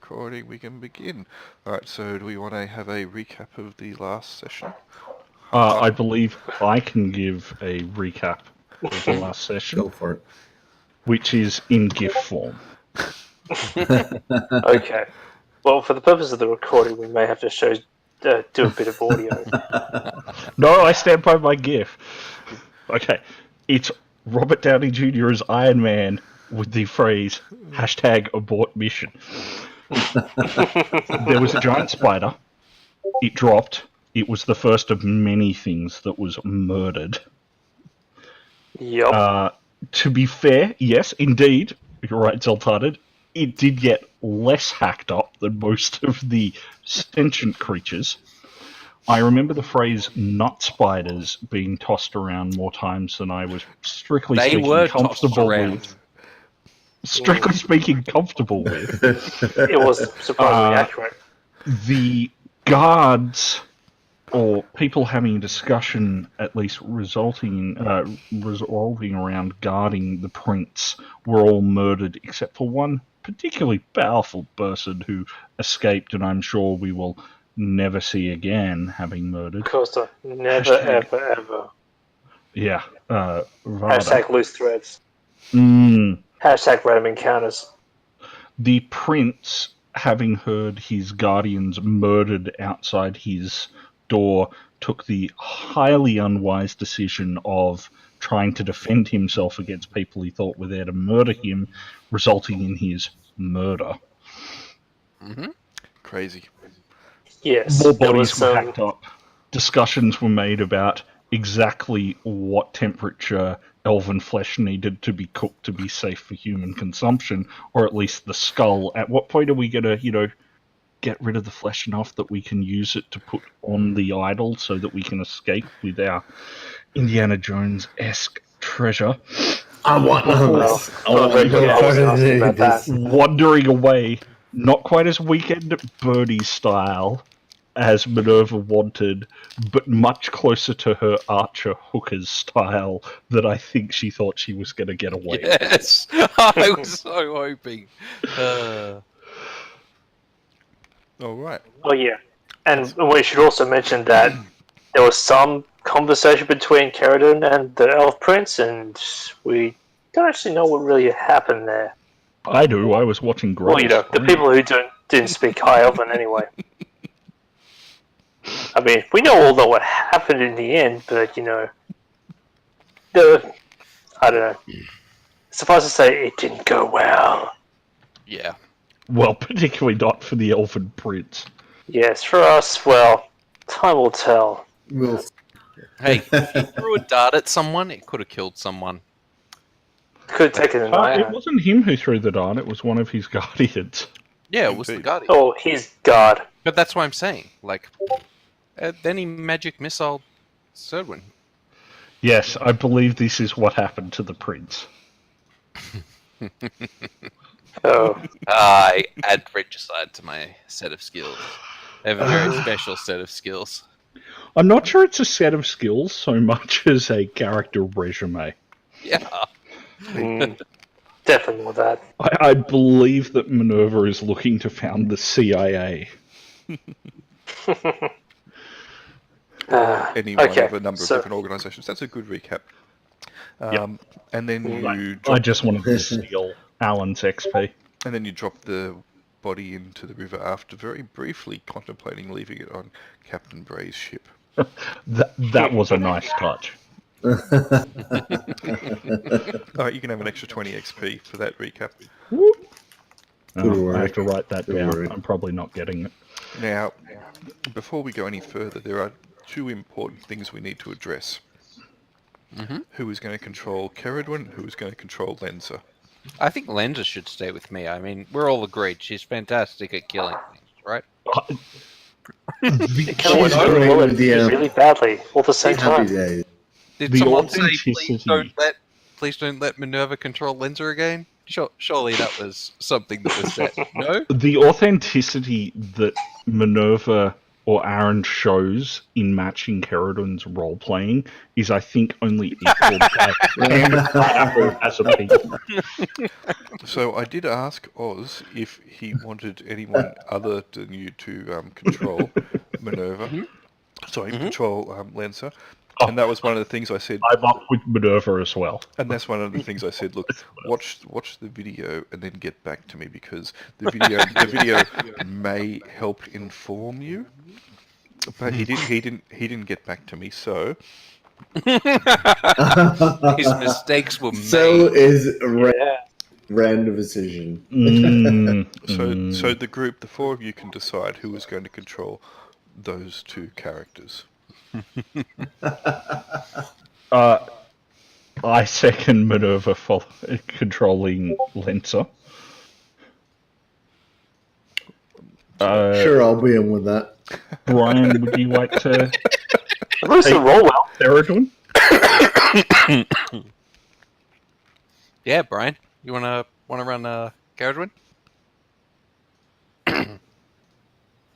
recording, we can begin. Alright, so do we want to have a recap of the last session? I believe I can give a recap of the last session. Go for it. Which is in GIF form. Okay. Well, for the purpose of the recording, we may have to do a bit of audio. No, I stand by my GIF. Okay, it's Robert Downey Jr. as Iron Man with the phrase #abort mission. There was a giant spider. It dropped. It was the first of many things that was murdered. Yep. To be fair, yes, indeed, you're right, Zeltarnin, it did get less hacked up than most of the sentient creatures. I remember the phrase nut spiders being tossed around more times than I was strictly speaking comfortable with. Strictly speaking comfortable with. It was surprisingly accurate. The guards, or people having a discussion, at least resolving around guarding the prince, were all murdered except for one particularly powerful person who escaped, and I'm sure we will never see again, having murdered. Of course, never, ever. Yeah. Hashtag loose threads. Hashtag random encounters. The prince, having heard his guardians murdered outside his door, took the highly unwise decision of trying to defend himself against people he thought were there to murder him, resulting in his murder. Mm-hmm. Crazy. Yes. More bodies were hacked up. Discussions were made about exactly what temperature elven flesh needed to be cooked to be safe for human consumption, or at least the skull. At what point are we going to, get rid of the flesh enough that we can use it to put on the idol so that we can escape with our Indiana Jones-esque treasure? I want this. Wandering away, not quite as Weekend at Bernie's style as Minerva wanted, but much closer to her Archer Hooker's style that I think she thought she was going to get away with. Yes, I was so hoping. All right. Oh, yeah. And we should also mention that there was some conversation between Caradon and the Elf Prince, and we don't actually know what really happened there. I do. I was watching Grove. Well, the people who didn't speak High Elven anyway. I mean, we all know what happened in the end, but, I don't know. Suffice to say, it didn't go well. Yeah. Well, particularly not for the Elven Prince. Yes, for us, well, time will tell. Hey, if you threw a dart at someone, it could have killed someone. Could have taken an It wasn't him who threw the dart, it was one of his guardians. Yeah, it was the guardian. Oh, he's God. But that's what I'm saying. Then he magic missile Serdwin. Yes, I believe this is what happened to the prince. Oh. I add regicide to my set of skills. I have a very special set of skills. I'm not sure it's a set of skills so much as a character resume. Yeah. Definitely more that. I believe that Minerva is looking to found the CIA. Any one of a number of different organisations. That's a good recap. And then I just wanted to steal Alan's XP. And then you drop the body into the river after very briefly contemplating leaving it on Captain Bray's ship. That was a nice touch. Alright, you can have an extra 20 XP for that recap. I have to write that down. I'm probably not getting it. Now, before we go any further, there are two important things we need to address. Mm-hmm. Who is going to control Caradon? Who is going to control Lenza? I think Lenza should stay with me. I mean, we're all agreed. She's fantastic at killing things, right? Really badly, all the same time. Did someone say, please don't let Minerva control Lenza again? Surely that was something that was said. No? The authenticity that Minerva or Aaron shows in matching Caradon's role playing is, I think, only equal by Apple as a people. So I did ask Oz if he wanted anyone other than you to control Minerva. Sorry, control Lensa. And that was one of the things I said. I'm up with Minerva as well. And that's one of the things I said. Look, watch the video and then get back to me, because the video may help inform you. But he didn't get back to me. So His mistakes were made. So is random decision. So the group, the four of you, can decide who is going to control those two characters. I second Minerva for controlling Lensa. Sure, I'll be in with that. Brian, would you like to Listen, roll well. Caradon? Yeah, Brian, you wanna run Caradon?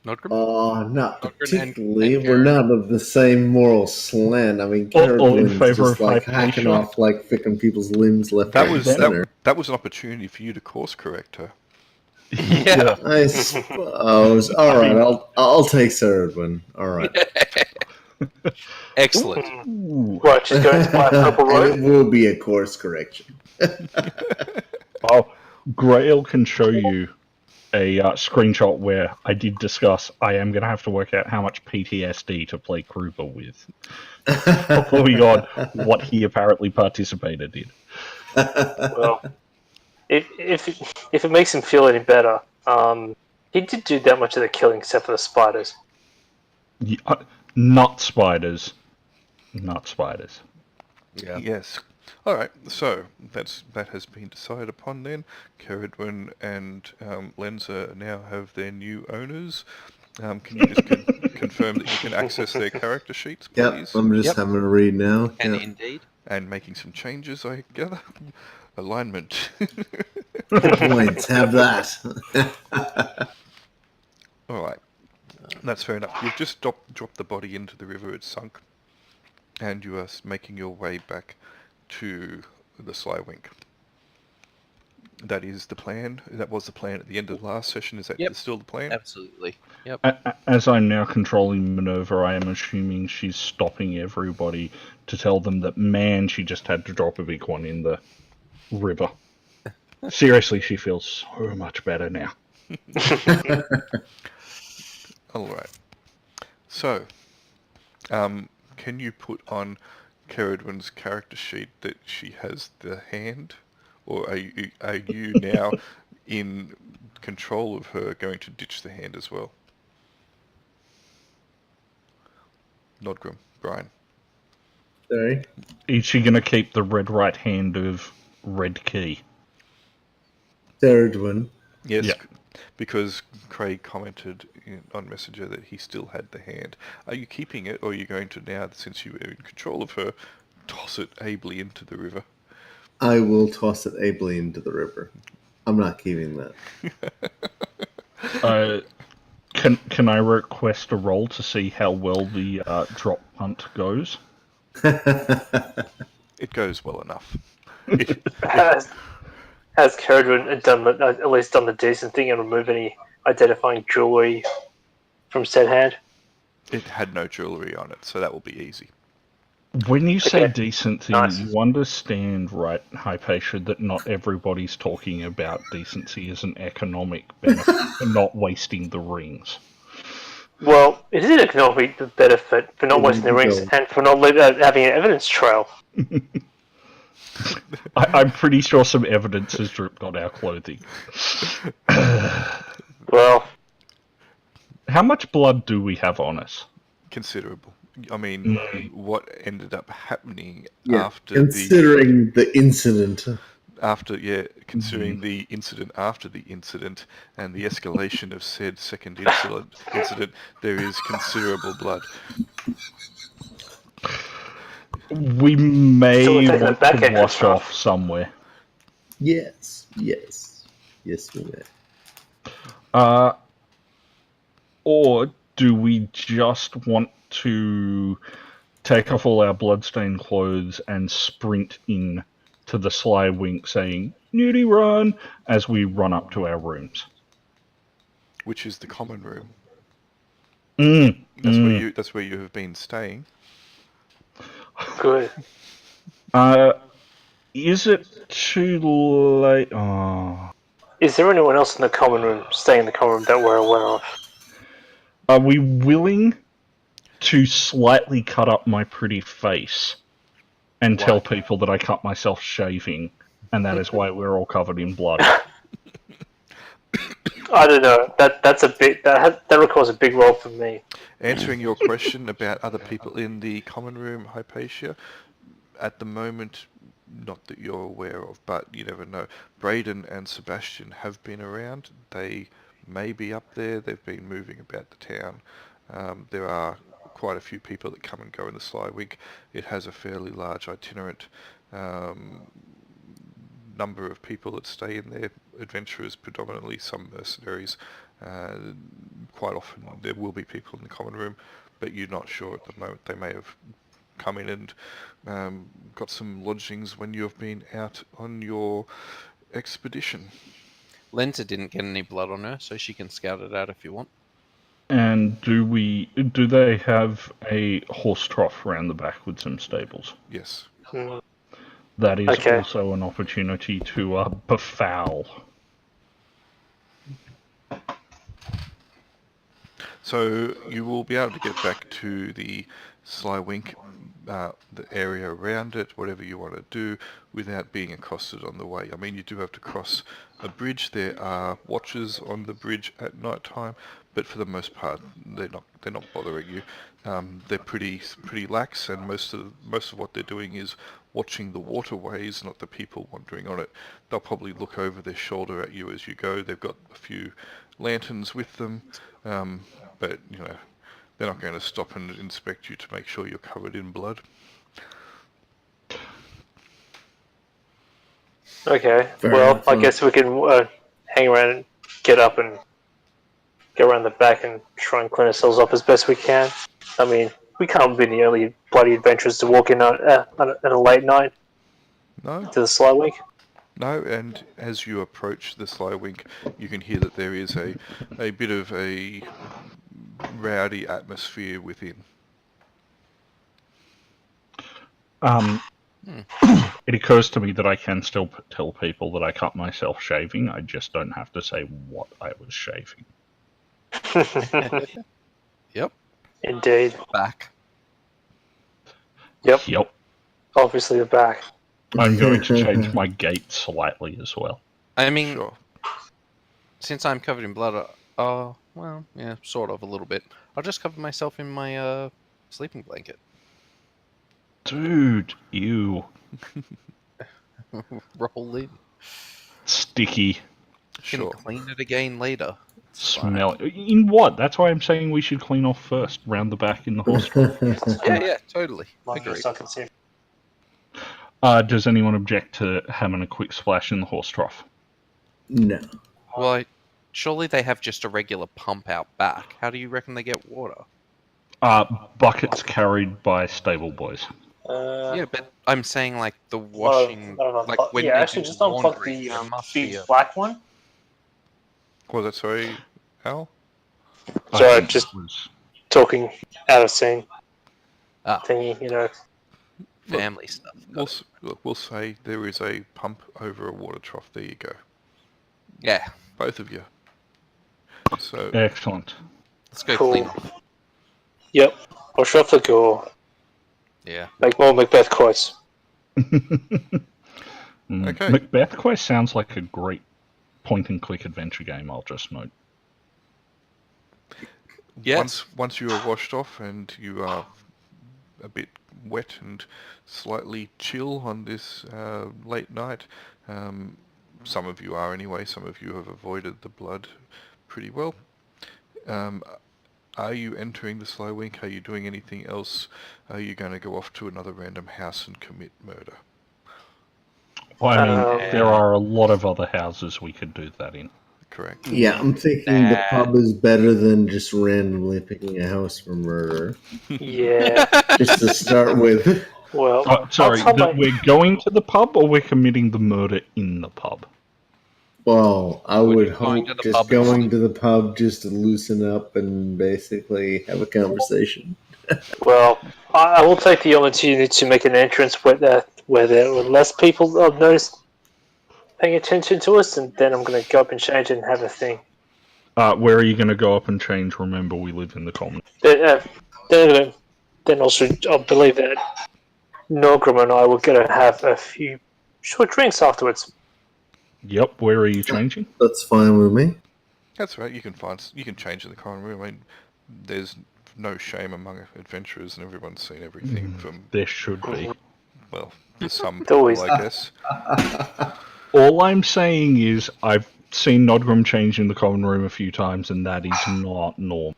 Notgrim? Not Notgrim particularly. and We're not of the same moral slant. I mean, All in Caradon's favour just of like Hypatia? hacking off, like picking people's limbs left, That right, was and center. that was an opportunity for you to course correct her. Yeah. I suppose. All right, I'll take Ceridwen. All right. Excellent. Ooh. Right, she's going to buy a purple And robe. it will be a course correction. Oh, Grail can show you a screenshot where I did discuss I am going to have to work out how much PTSD to play Kruber with. Moving on, what he apparently participated in. Well, if it makes him feel any better, he did do that much of the killing except for the spiders. Yeah, not spiders. Not spiders. Yeah. Yes. All right. So that has been decided upon then. Caradon and Lenza now have their new owners. Can you just confirm that you can access their character sheets, please? Yep, I'm just having a read now. And Yep. indeed. And making some changes, I gather. Alignment. Points, have that. All right. That's fair enough. You've just dropped the body into the river. It's sunk. And you are making your way back to the Sly Wink. That is the plan. That was the plan at the end of the last session. Is that still the plan? Absolutely. Yep. As I'm now controlling Minerva, I am assuming she's stopping everybody to tell them that, man, she just had to drop a big one in the river. Seriously, she feels so much better now. All right. So, can you put on Caradon's character sheet that she has the hand? Or are you now in control of her going to ditch the hand as well? Nodgrim, Brian. Sorry? Is she going to keep the red right hand of Red Key? Ceridwen. Yes, Yeah. because Craig commented on Messenger that he still had the hand. Are you keeping it, or are you going to now, since you were in control of her, toss it ably into the river? I will toss it ably into the river. I'm not keeping that. Can I request a roll to see how well the drop punt goes? It goes well enough. Has Caradon done at least done the decent thing and removed any identifying jewelry from said hand? It had no jewellery on it, so that will be easy. When you say Okay. decent thing, Nice. you understand, right, Hypatia, that not everybody's talking about decency as an economic benefit for not wasting the rings. Well, it is an economic benefit for not wasting the rings and for not having an evidence trail. I'm pretty sure some evidence has dripped on our clothing. Well, How much blood do we have on us? Considerable. I mean, what ended up happening Yeah, after considering the incident. considering the incident after the incident and the escalation of said second incident, there is considerable blood. We may So we're taking want the back to end of wash stuff. off somewhere. Yes, we may. Or do we just want to take off all our bloodstained clothes and sprint in to the Sly Wink saying, "Nudie run," as we run up to our rooms? Which is the common room. Mm. That's where you have been staying. Good. Is it too late? Oh. Is there anyone else in the common room, staying in the common room that we're aware of? Are we willing to slightly cut up my pretty face and tell people that I cut myself shaving, and that is why we're all covered in blood? I don't know. That requires a big role for me. Answering your question about other people in the common room, Hypatia, at the moment, not that you're aware of, but you never know. Braden and Sebastian have been around. They may be up there. They've been moving about the town. There are quite a few people that come and go in the Sly Wink. It has a fairly large itinerant number of people that stay in there. Adventurers predominantly, some mercenaries. Quite often there will be people in the common room, but you're not sure at the moment. They may have come in and got some lodgings when you've been out on your expedition. Lenza didn't get any blood on her, so she can scout it out if you want. And do they have a horse trough around the back with some stables? Yes. That is also an opportunity to befoul. So you will be able to get back to the Sly Wink, the area around it, whatever you want to do, without being accosted on the way. I mean, you do have to cross a bridge. There are watchers on the bridge at night time, but for the most part, they're not bothering you. They're pretty lax, and most of what they're doing is watching the waterways, not the people wandering on it. They'll probably look over their shoulder at you as you go. They've got a few lanterns with them, but you know, they're not going to stop and inspect you to make sure you're covered in blood. Okay. I guess we can hang around and get up and go around the back and try and clean ourselves up as best we can. I mean, we can't be the only bloody adventurers to walk in on a late night. No. To the Sly Wink. No, and as you approach the Sly Wink, you can hear that there is a bit of a rowdy atmosphere within. It occurs to me that I can still tell people that I cut myself shaving. I just don't have to say what I was shaving. Yep. Indeed. Back. Yep. Obviously the back. I'm going to change my gait slightly as well. I mean, Sure. Since I'm covered in blood, well, yeah, sort of a little bit. I'll just cover myself in my sleeping blanket. Dude, ew. Roll in. Sticky. Can clean it again later. Smell it. In what? That's why I'm saying we should clean off first, round the back in the horse trough. Yeah, totally. Agreed. Does anyone object to having a quick splash in the horse trough? No. Well, surely they have just a regular pump out back. How do you reckon they get water? Buckets carried by stable boys. Yeah, but I'm saying like the washing, like when actually just unplug the big black one. Was that sorry, Al? Sorry, just talking out of scene. Thingy, you know. Family stuff. We'll say there is a pump over a water trough. There you go. Yeah. Both of you. So excellent. Let's go clean off. Yep. Or shut the door. Yeah. Make more Macbeth quotes. Okay. Macbeth Quest sounds like a great point-and-click adventure game, I'll just note. Yes. Once you are washed off and you are a bit wet and slightly chill on this late night, some of you are anyway, some of you have avoided the blood pretty well. Are you entering the Sly Wink? Are you doing anything else? Are you going to go off to another random house and commit murder? Well, I mean, there are a lot of other houses we could do that in. correct? Yeah, I'm thinking the pub is better than just randomly picking a house for murder. Yeah. Just to start with. Well, Sorry, I'll tell we're going to the pub or we're committing the murder in the pub? Well, I would going to hope the just pub going to the pub just to loosen up and basically have a conversation. Well, I will take the opportunity to make an entrance where there were less people I've noticed paying attention to us, and then I'm going to go up and change and have a thing. Where are you going to go up and change? Remember, we live in the common. Then also, I believe that Norgrim and I were going to have a few short drinks afterwards. Yep, where are you changing? That's fine with me. That's right. You can change in the common room. I mean, there's no shame among adventurers, and everyone's seen everything from. There should be. Well, there's some It's always- people, I guess. All I'm saying is I've seen Nodgrim change in the common room a few times, and that is not normal.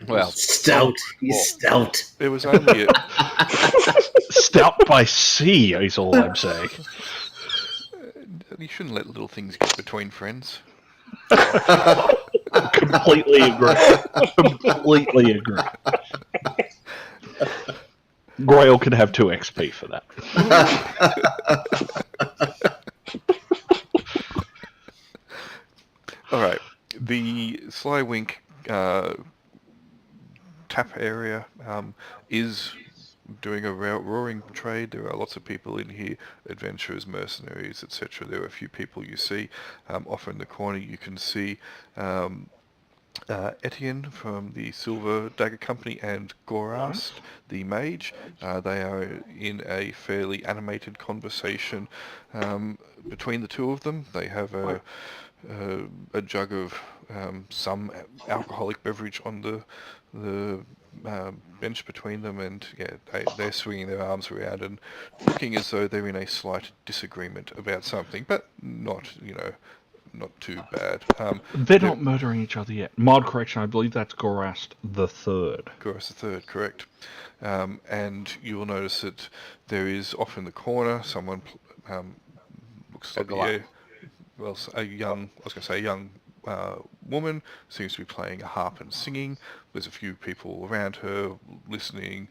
Well, Stout. He's stout. It was only Stout by sea is all I'm saying. you shouldn't let little things get between friends. Completely agree. Completely agree. Grail could have 2 XP for that. All right, the Sly Wink tap area is doing a roaring trade. There are lots of people in here, adventurers, mercenaries, etc. There are a few people you see. Off in the corner you can see Etienne from the Silver Dagger Company and Gorast, the mage. They are in a fairly animated conversation between the two of them. They have a jug of some alcoholic beverage on the bench between them, and they're swinging their arms around and looking as though they're in a slight disagreement about something, but not too bad. They're not murdering each other yet. Mild correction, I believe that's Gorast the Third. Gorast the Third, correct. And you will notice that there is off in the corner someone looks like a young woman seems to be playing a harp and singing. There's a few people around her listening,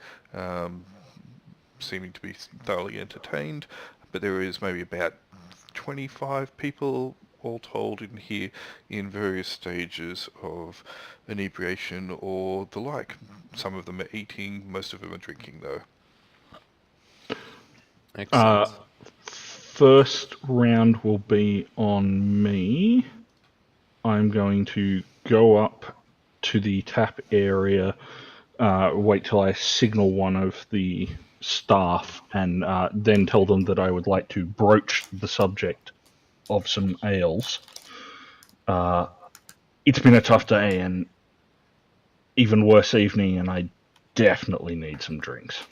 seeming to be thoroughly entertained, but there is maybe about 25 people all told in here in various stages of inebriation or the like. Some of them are eating, most of them are drinking though. excellent. First round will be on me. I'm going to go up to the tap area, wait till I signal one of the staff, and then tell them that I would like to broach the subject of some ales. It's been a tough day and even worse evening, and I definitely need some drinks.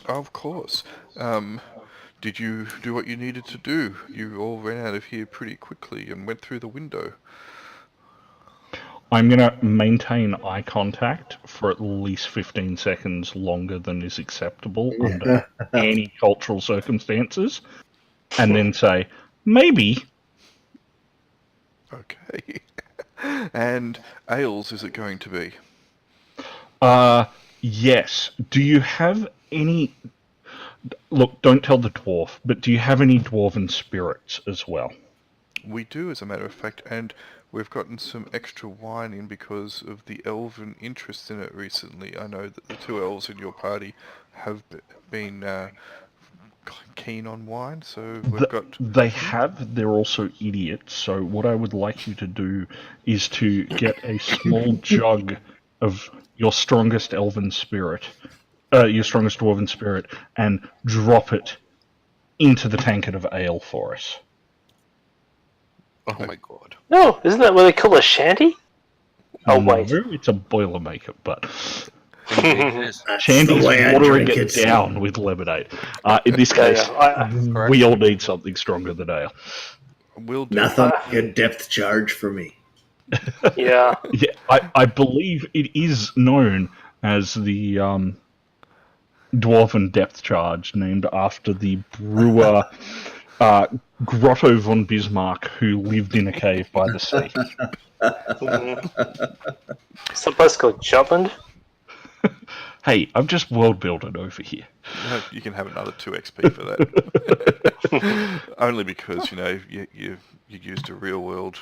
Of course. Did you do what you needed to do? You all ran out of here pretty quickly and went through the window. I'm going to maintain eye contact for at least 15 seconds longer than is acceptable under any cultural circumstances, and then say, maybe. Okay. And ales is it going to be? Yes. Do you have any... Look, don't tell the dwarf, but do you have any dwarven spirits as well? We do, as a matter of fact, and we've gotten some extra wine in because of the elven interest in it recently. I know that the 2 elves in your party have been keen on wine, so we've got... They have. They're also idiots, so what I would like you to do is to get a small jug of your strongest elven spirit, your strongest dwarven spirit, and drop it into the tankard of ale for us. Oh my god. No, isn't that what they call a shanty? Oh, wait. No, it's a Boilermaker, but Indeed it is. Shandy's the way I watering drink it it. down with lemonade. In this case, Yeah, we all need something stronger than ale. We'll do. Nothing like a depth charge for me. yeah. Yeah, I believe it is known as the Dwarven Depth Charge, named after the brewer Grotto von Bismarck, who lived in a cave by the sea. Some place called Jutland. Hey, I'm just world building over here. No, you can have another 2 XP for that. Only because, you used a real world...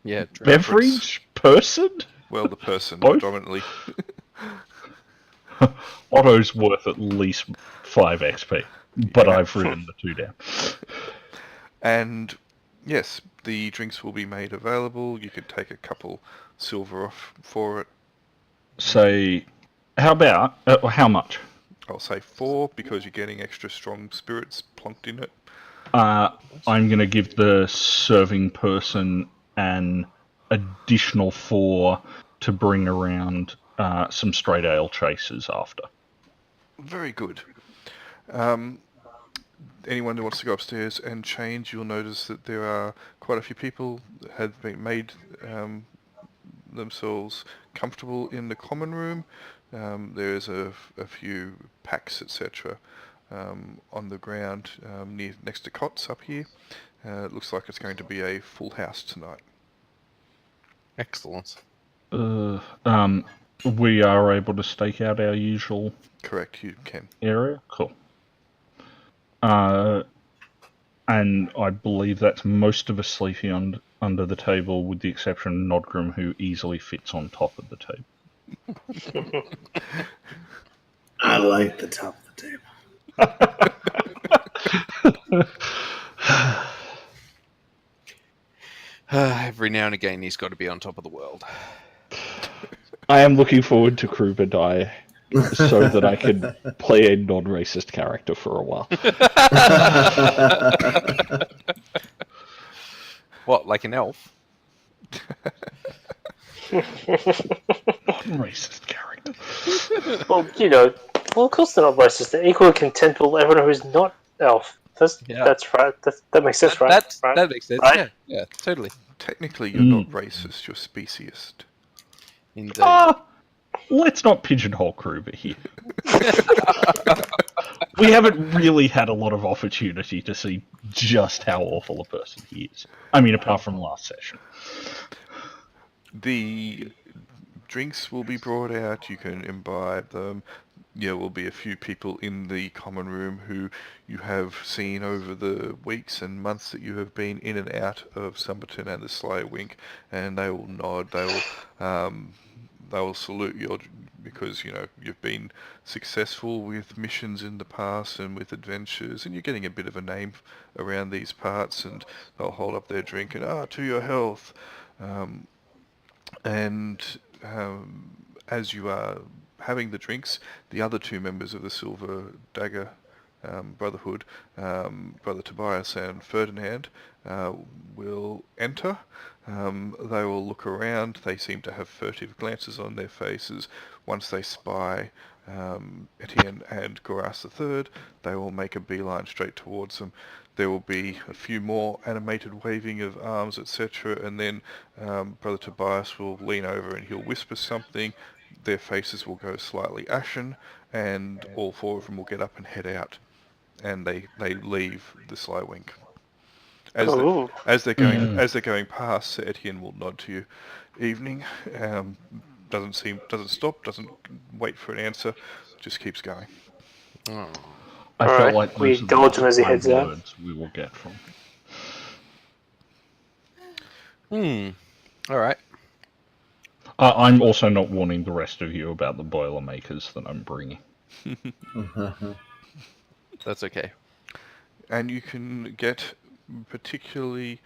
Yeah, true. Beverage? Person? Well, the person, Both? predominantly. Otto's worth at least 5 XP, but Yeah. I've written the 2 down. And, yes, the drinks will be made available. You could take a couple silver off for it. Say, how about, how much? I'll say 4, because you're getting extra strong spirits plonked in it. I'm going to give the serving person an additional 4 to bring around some straight ale chasers after. Very good. Anyone who wants to go upstairs and change, you'll notice that there are quite a few people that have been made themselves comfortable in the common room. There's a few packs, etc., on the ground next to cots up here. It looks like it's going to be a full house tonight. Excellent. We are able to stake out our usual Correct, you can. area? Cool. And I believe that's most of us sleeping under the table, with the exception of Nodgrim, who easily fits on top of the table. I like the top of the table. Every now and again, he's got to be on top of the world. I am looking forward to Kruber die so that I can play a non-racist character for a while. What, like an elf? Non-racist character. Well, of course they're not racist. They're equally contemptible to everyone who's not elf. That's right. That makes sense, right? That makes sense. Right? Yeah, totally. Technically, you're not racist, you're speciesist. Indeed. Let's not pigeonhole Kruber here. We haven't really had a lot of opportunity to see just how awful a person he is. I mean, apart from last session. The drinks will be brought out, you can imbibe them. There will be a few people in the common room who you have seen over the weeks and months that you have been in and out of Summerton and the Sly Wink, and they will nod, they will salute you because, you've been successful with missions in the past and with adventures, and you're getting a bit of a name around these parts, and they'll hold up their drink and, to your health. As you are having the drinks, the other 2 members of the Silver Dagger Brotherhood, Brother Tobias and Ferdinand, will enter. They will look around. They seem to have furtive glances on their faces. Once they spy Etienne and Goras III, they will make a beeline straight towards them. There will be a few more animated waving of arms, etc., and then Brother Tobias will lean over and he'll whisper something. Their faces will go slightly ashen, and all 4 of them will get up and head out, and they leave the Sly Wink. As they're going past, Sir Etienne will nod to you. Evening. Doesn't stop, doesn't wait for an answer, just keeps going. Oh. I felt like we those are indulge the him as he kind heads out. words we will get from. All right. I'm also not warning the rest of you about the Boilermakers that I'm bringing. That's okay. And you can get particularly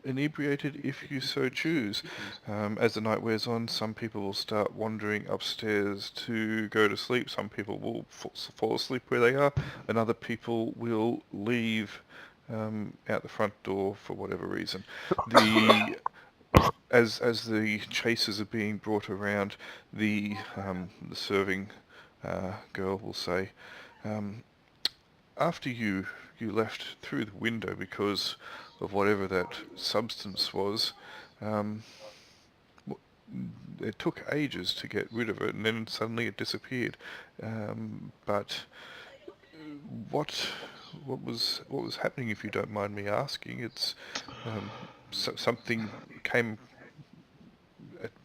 inebriated if you so choose. As the night wears on, some people will start wandering upstairs to go to sleep. Some people will fall asleep where they are, and other people will leave out the front door for whatever reason. As the chasers are being brought around, the serving girl will say, after you left through the window because of whatever that substance was, it took ages to get rid of it, and then suddenly it disappeared. But what what was happening? If you don't mind me asking, it's something came.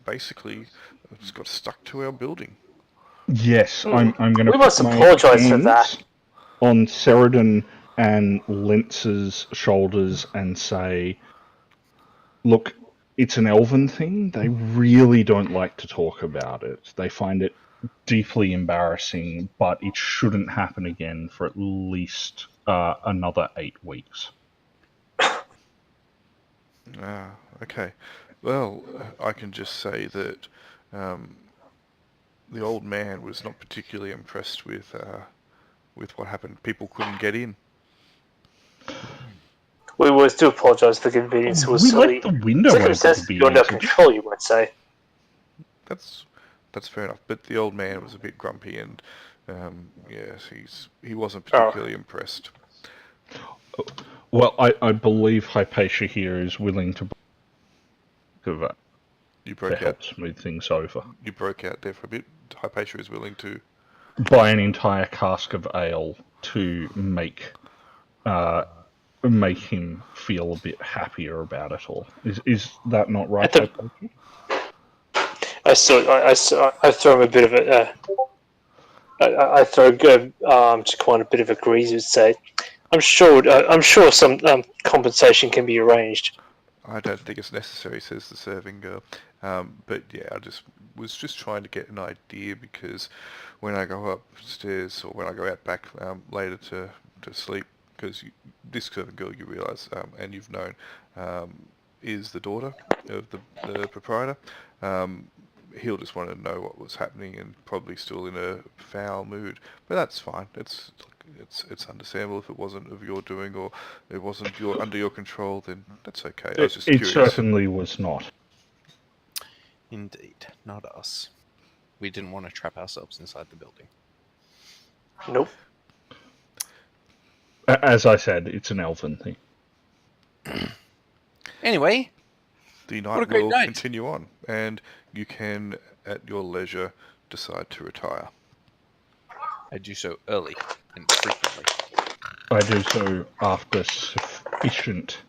Basically, it's got stuck to our building. Yes, I'm going to We put must my apologise for hands that. on Sheridan and Lentz's shoulders and say, look, it's an elven thing. They really don't like to talk about it. They find it deeply embarrassing, but it shouldn't happen again for at least another 8 weeks. Ah, okay. Well, I can just say that the old man was not particularly impressed with what happened. People couldn't get in. We always do apologise for the inconvenience. It was We silly. left the window open to Circumstances be beyond our answered. control, you might say. That's fair enough. But the old man was a bit grumpy, and yes, he wasn't particularly impressed. Well, I believe Hypatia here is willing to You broke help out. smooth things over. You broke out there for a bit. Hypatia is willing to. Buy an entire cask of ale to make him feel a bit happier about it all. Is that not right? I throw him a bit of a. I throw Jaquan a bit of a grease. Would say, I'm sure some compensation can be arranged. I don't think it's necessary, says the serving girl. But yeah, I was just trying to get an idea, because when I go upstairs or when I go out back later to sleep, because this serving girl, you realise, and you've known, is the daughter of the proprietor. He'll just want to know what was happening, and probably still in a foul mood. But that's fine. It's understandable. If it wasn't of your doing, or it wasn't under your control, then that's okay. I was just It curious. certainly was not. Indeed, not us. We didn't want to trap ourselves inside the building. Nope. As I said, it's an elven thing. Anyway, The what a night great will night. continue on, and you can, at your leisure, decide to retire. I do so early and frequently. I do so after sufficient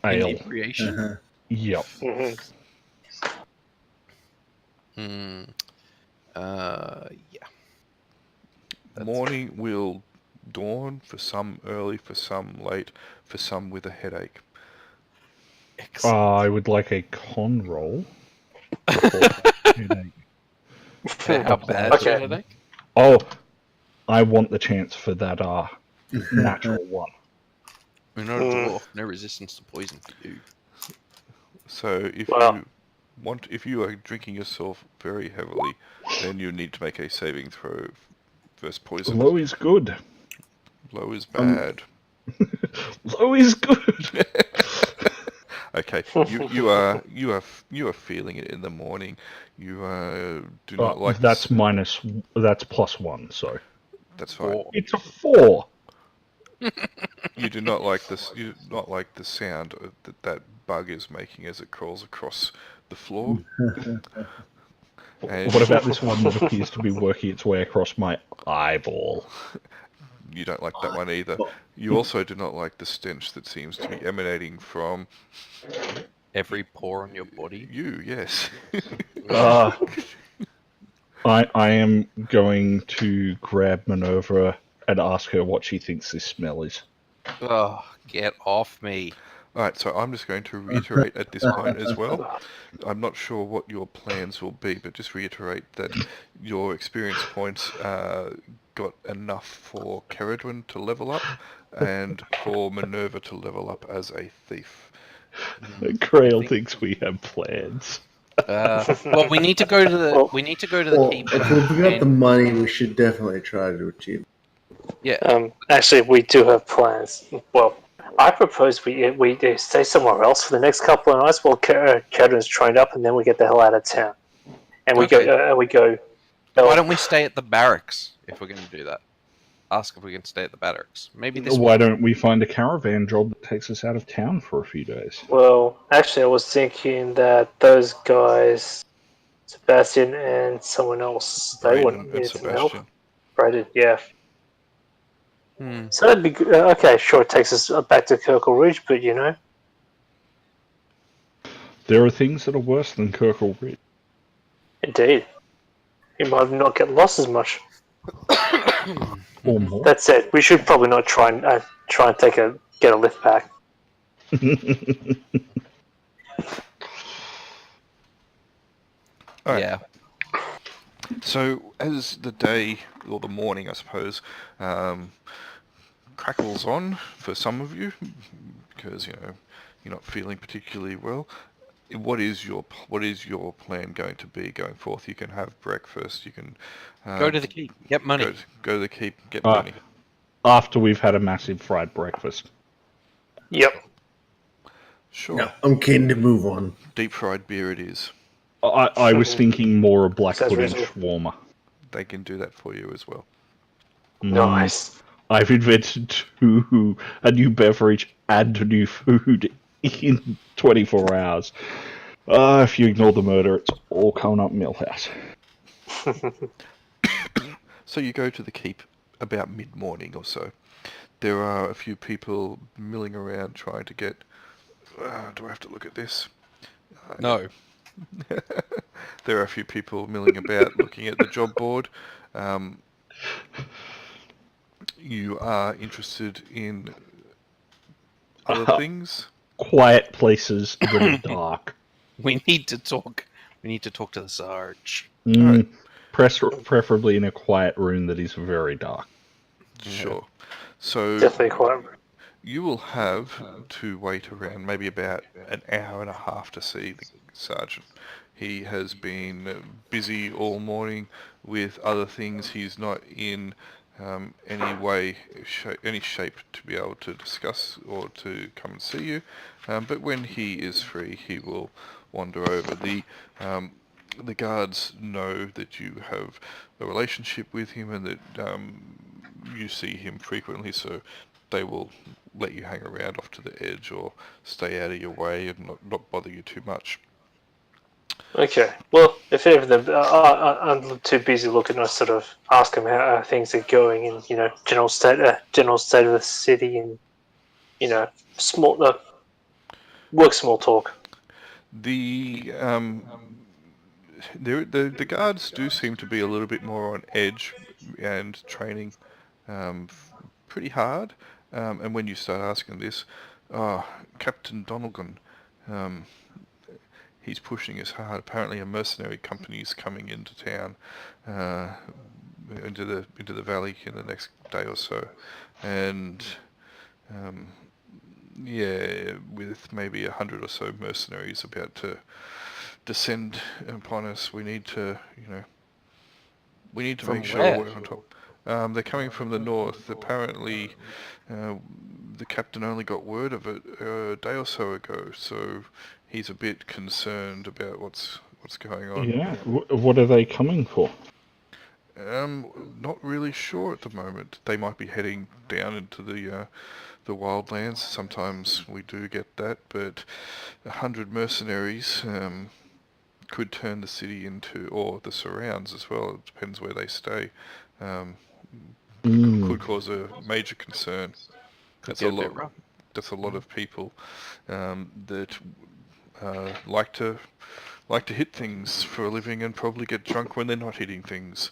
ale. Inebriation? Yep. Mm-hmm. Yeah. That's Morning will dawn, for some early, for some late, for some with a headache. excellent. I would like a con roll. How bad is your Okay. headache? Oh, I want the chance for that natural one. We're not a dwarf. No resistance to poison for you. So if Well- if you are drinking yourself very heavily, then you need to make a saving throw versus poison. Low is good. Low is bad. Low is good. Okay, you are feeling it in the morning. You do not like that's +1, so That's fine. it's a 4. You do not like this. You do not like the sound that bug is making as it crawls across the floor. And What about this one that appears to be working its way across my eyeball? you don't like that one either. You also do not like the stench that seems to be emanating from Every pore on your body. you. Yes. I am going to grab Minerva and ask her what she thinks this smell is. Oh, get off me. Alright, so I'm just going to reiterate at this point as well. I'm not sure what your plans will be, but just reiterate that your experience points got enough for Caradwin to level up, and for Minerva to level up as a thief. Grail thinks we have plans. Well, we need to go to the keep. If we got the money, we should definitely try to achieve. Yeah. Actually, we do have plans. Well, I propose we stay somewhere else for the next couple of nights while Cadron's trained up, and then we get the hell out of town. And we Okay. go. Why don't we stay at the barracks if we're going to do that? Ask if we can stay at the barracks. Maybe this. Why don't we find a caravan job that takes us out of town for a few days? Well, actually, I was thinking that those guys, Sebastian and someone else, they Braden wouldn't and need some help. Sebastian. Braden, yeah. So that'd be good. Okay, sure, it takes us back to Kirkle Ridge, but There are things that are worse than Kirkle Ridge. indeed. You might not get lost as much. Or more. That said, we should probably not try and get a lift back. All right. Yeah. So as the day, or the morning I suppose, crackles on for some of you, because you're not feeling particularly well, what is your plan going to be going forth? You can have breakfast, you can Go to the keep, get money. go to the keep, get money. After we've had a massive fried breakfast. Yep. Sure. No, I'm keen to move on. Deep fried beer it is. I was thinking more a black Sounds pudding reasonable. shawarma. They can do that for you as well. Nice. I've invented a new beverage and a new food in 24 hours. If you ignore the murder, it's all coming up Millhouse. So you go to the keep about mid-morning or so. There are a few people milling around trying to get... do I have to look at this? No. There are a few people milling about looking at the job board. You are interested in other things? Quiet places that are dark. We need to talk. We need to talk to the Sarge. Mm, preferably in a quiet room that is very dark. Sure. So Definitely quite. you will have to wait around maybe about an hour and a half to see the sergeant. He has been busy all morning with other things. He's not in any shape to be able to discuss or to come and see you. But when he is free, he will wander over. The guards know that you have a relationship with him and that you see him frequently, so they will let you hang around off to the edge or stay out of your way and not bother you too much. Okay. Well, if anything, I'm too busy looking to sort of ask him how things are going and general state of the city and small talk. The the guards do seem to be a little bit more on edge and training pretty hard. And when you start asking this, Captain Donegan, he's pushing us hard. Apparently, a mercenary company's coming into town, into the valley in the next day or so, and with maybe 100 or so mercenaries about to descend upon us. We need to From make sure where? we're on top. They're coming from the north. Apparently, the captain only got word of it a day or so ago, so he's a bit concerned about what's going on. Yeah. What are they coming for? Not really sure at the moment. They might be heading down into the wildlands. Sometimes we do get that, but 100 mercenaries could turn the city into, or the surrounds as well. It depends where they stay. Could cause a major concern. That's a get a bit lot. rough. That's a lot of people that like to hit things for a living and probably get drunk when they're not hitting things.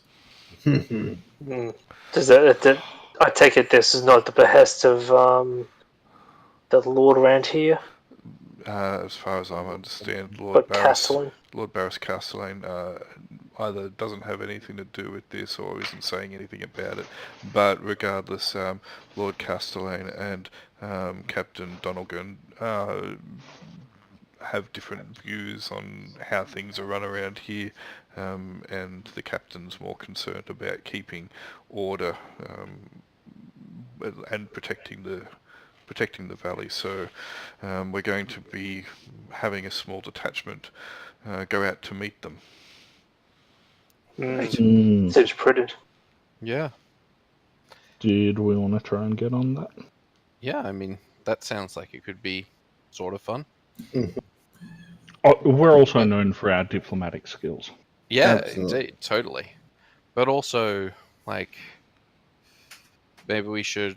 Does that? I take it this is not the behest of the Lord around here, As far as I understand, but Castellan. Lord Barris Castellane either doesn't have anything to do with this or isn't saying anything about it. But regardless, Lord Castellane and Captain Donegan have different views on how things are run around here, and the captain's more concerned about keeping order and protecting the valley. So we're going to be having a small detachment go out to meet them. Seems prudent. Yeah. Did we want to try and get on that? Yeah, I mean, that sounds like it could be sort of fun. We're also known for our diplomatic skills. Yeah, Absolutely. indeed, totally. But also, like, maybe we should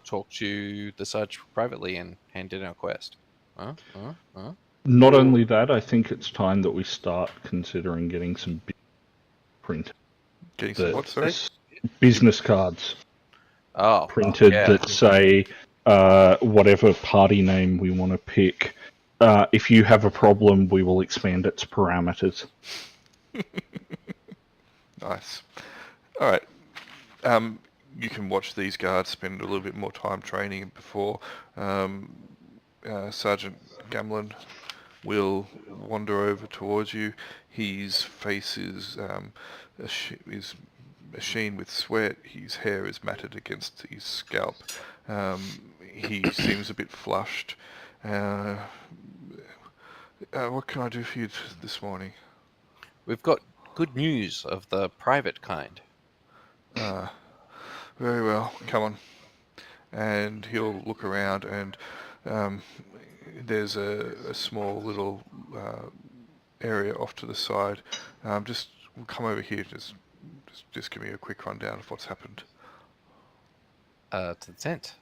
talk to the Sarge privately and hand in our quest. Huh? Not only that, I think it's time that we start considering getting some print. Getting some what, sorry? Business cards printed yeah. that say whatever party name we want to pick. If you have a problem, we will expand its parameters. Nice. All right. You can watch these guards spend a little bit more time training before Sergeant Gamlin will wander over towards you. His face is a sheen with sweat. His hair is matted against his scalp. He seems a bit flushed. What can I do for you this morning? We've got good news of the private kind. Very well, come on. And he'll look around, and there's a small little area off to the side. Just come over here. Just give me a quick rundown of what's happened. To the tent.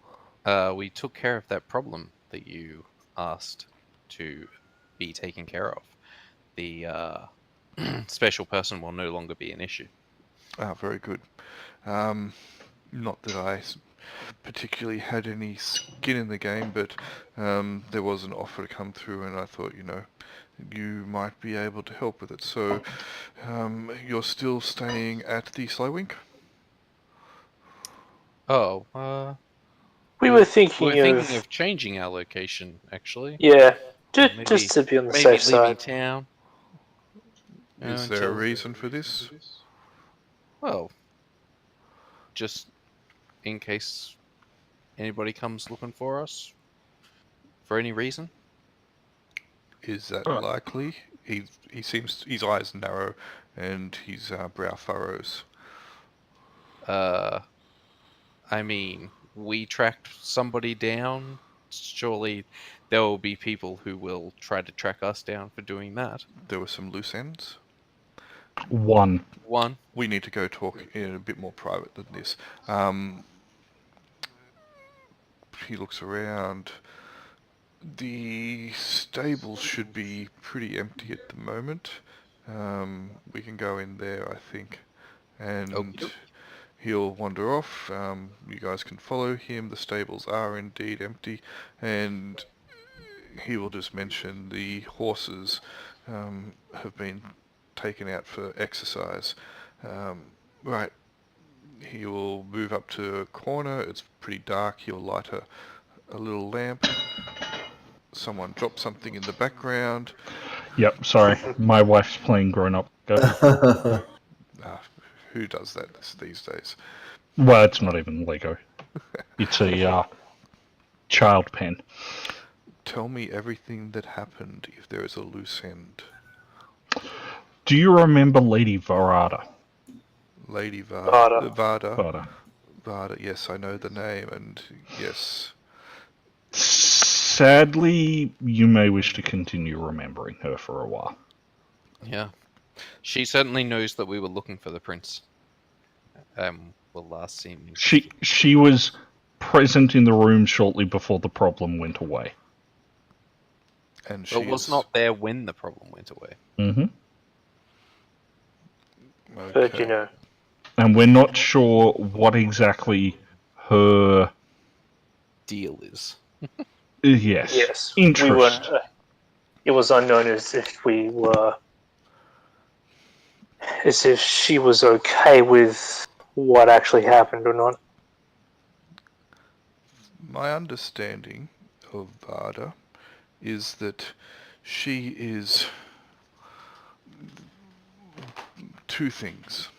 We took care of that problem that you asked to be taken care of. The special person will no longer be an issue. Very good. Not that I particularly had any skin in the game, but there was an offer to come through, and I thought, you might be able to help with it. So, you're still staying at the Slywink? Oh, We were thinking, we're thinking of changing our location, actually. Yeah, Maybe- just to be on the Maybe safe leaving side. town. Is there a reason for this? Well, just in case anybody comes looking for us, for any reason. Is that likely? He seems, his eyes narrow and his brow furrows. I mean, we tracked somebody down. Surely there will be people who will try to track us down for doing that. There were some loose ends. One. We need to go talk in a bit more private than this. He looks around. The stables should be pretty empty at the moment. We can go in there, I think. And Okey-doke. he'll wander off. You guys can follow him. The stables are indeed empty. And he will just mention the horses have been taken out for exercise. Right. He will move up to a corner. It's pretty dark. He'll light a little lamp. Someone drops something in the background. Yep, sorry. My wife's playing grown-up. Who does that these days? Well, it's not even Lego. It's a child pen. Tell me everything that happened if there is a loose end. Do you remember Lady Varada? Lady Varda. Varda, yes, I know the name, and yes. Sadly, you may wish to continue remembering her for a while. Yeah. She certainly knows that we were looking for the prince. Well, last seen. She was present in the room shortly before the problem went away. And But was not there when the problem went away. Mm-hmm. But Okay. And we're not sure what exactly her... Deal is. yes, interest. we weren't. It was unknown as if she was okay with what actually happened or not. My understanding of Varda is that she is two things.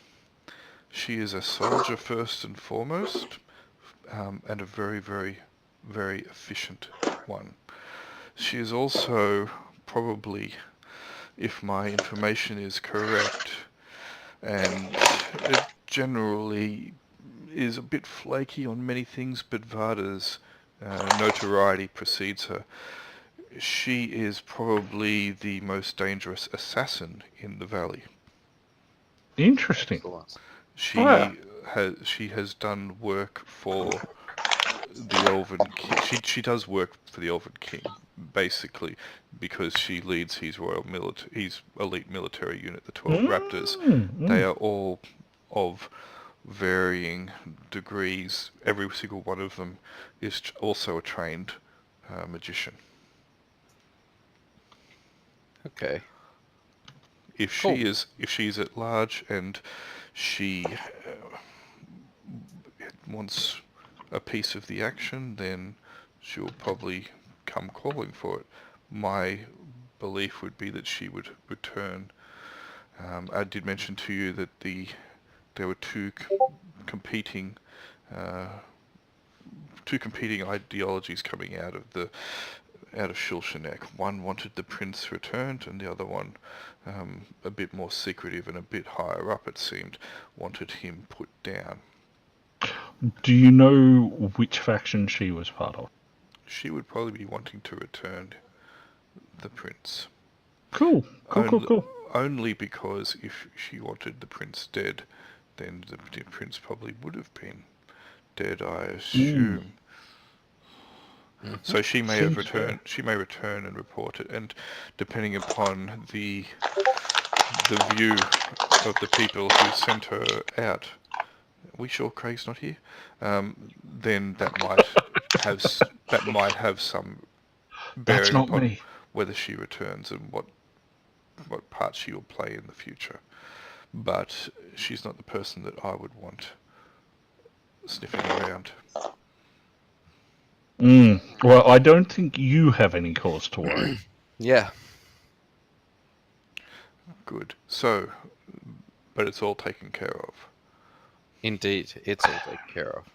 She is a soldier first and foremost, and a very, very, very efficient one. She is also probably, if my information is correct, and it generally is a bit flaky on many things, but Varda's notoriety precedes her. She is probably the most dangerous assassin in the valley. Interesting. She has done work for the Elven King. She does work for the Elven King, basically, because she leads his his elite military unit, the 12 Raptors. They are all of varying degrees. Every single one of them is also a trained magician. Okay. If she is at large and she wants a piece of the action, then she'll probably come calling for it. My belief would be that she would return. I did mention to you that there were two competing ideologies coming out of Shilshanek. One wanted the prince returned, and the other one, a bit more secretive and a bit higher up, it seemed, wanted him put down. Do you know which faction she was part of? She would probably be wanting to return the prince. Cool. Only because if she wanted the prince dead, then the prince probably would have been dead, I assume. So she may return and report it, and depending upon the view of the people who sent her out, are we sure Craig's not here? Then that might have some bearing upon me. whether she returns and what part she will play in the future. But she's not the person that I would want sniffing around. Well, I don't think you have any cause to worry. Yeah. Good. So, but it's all taken care of. Indeed, it's all taken care of.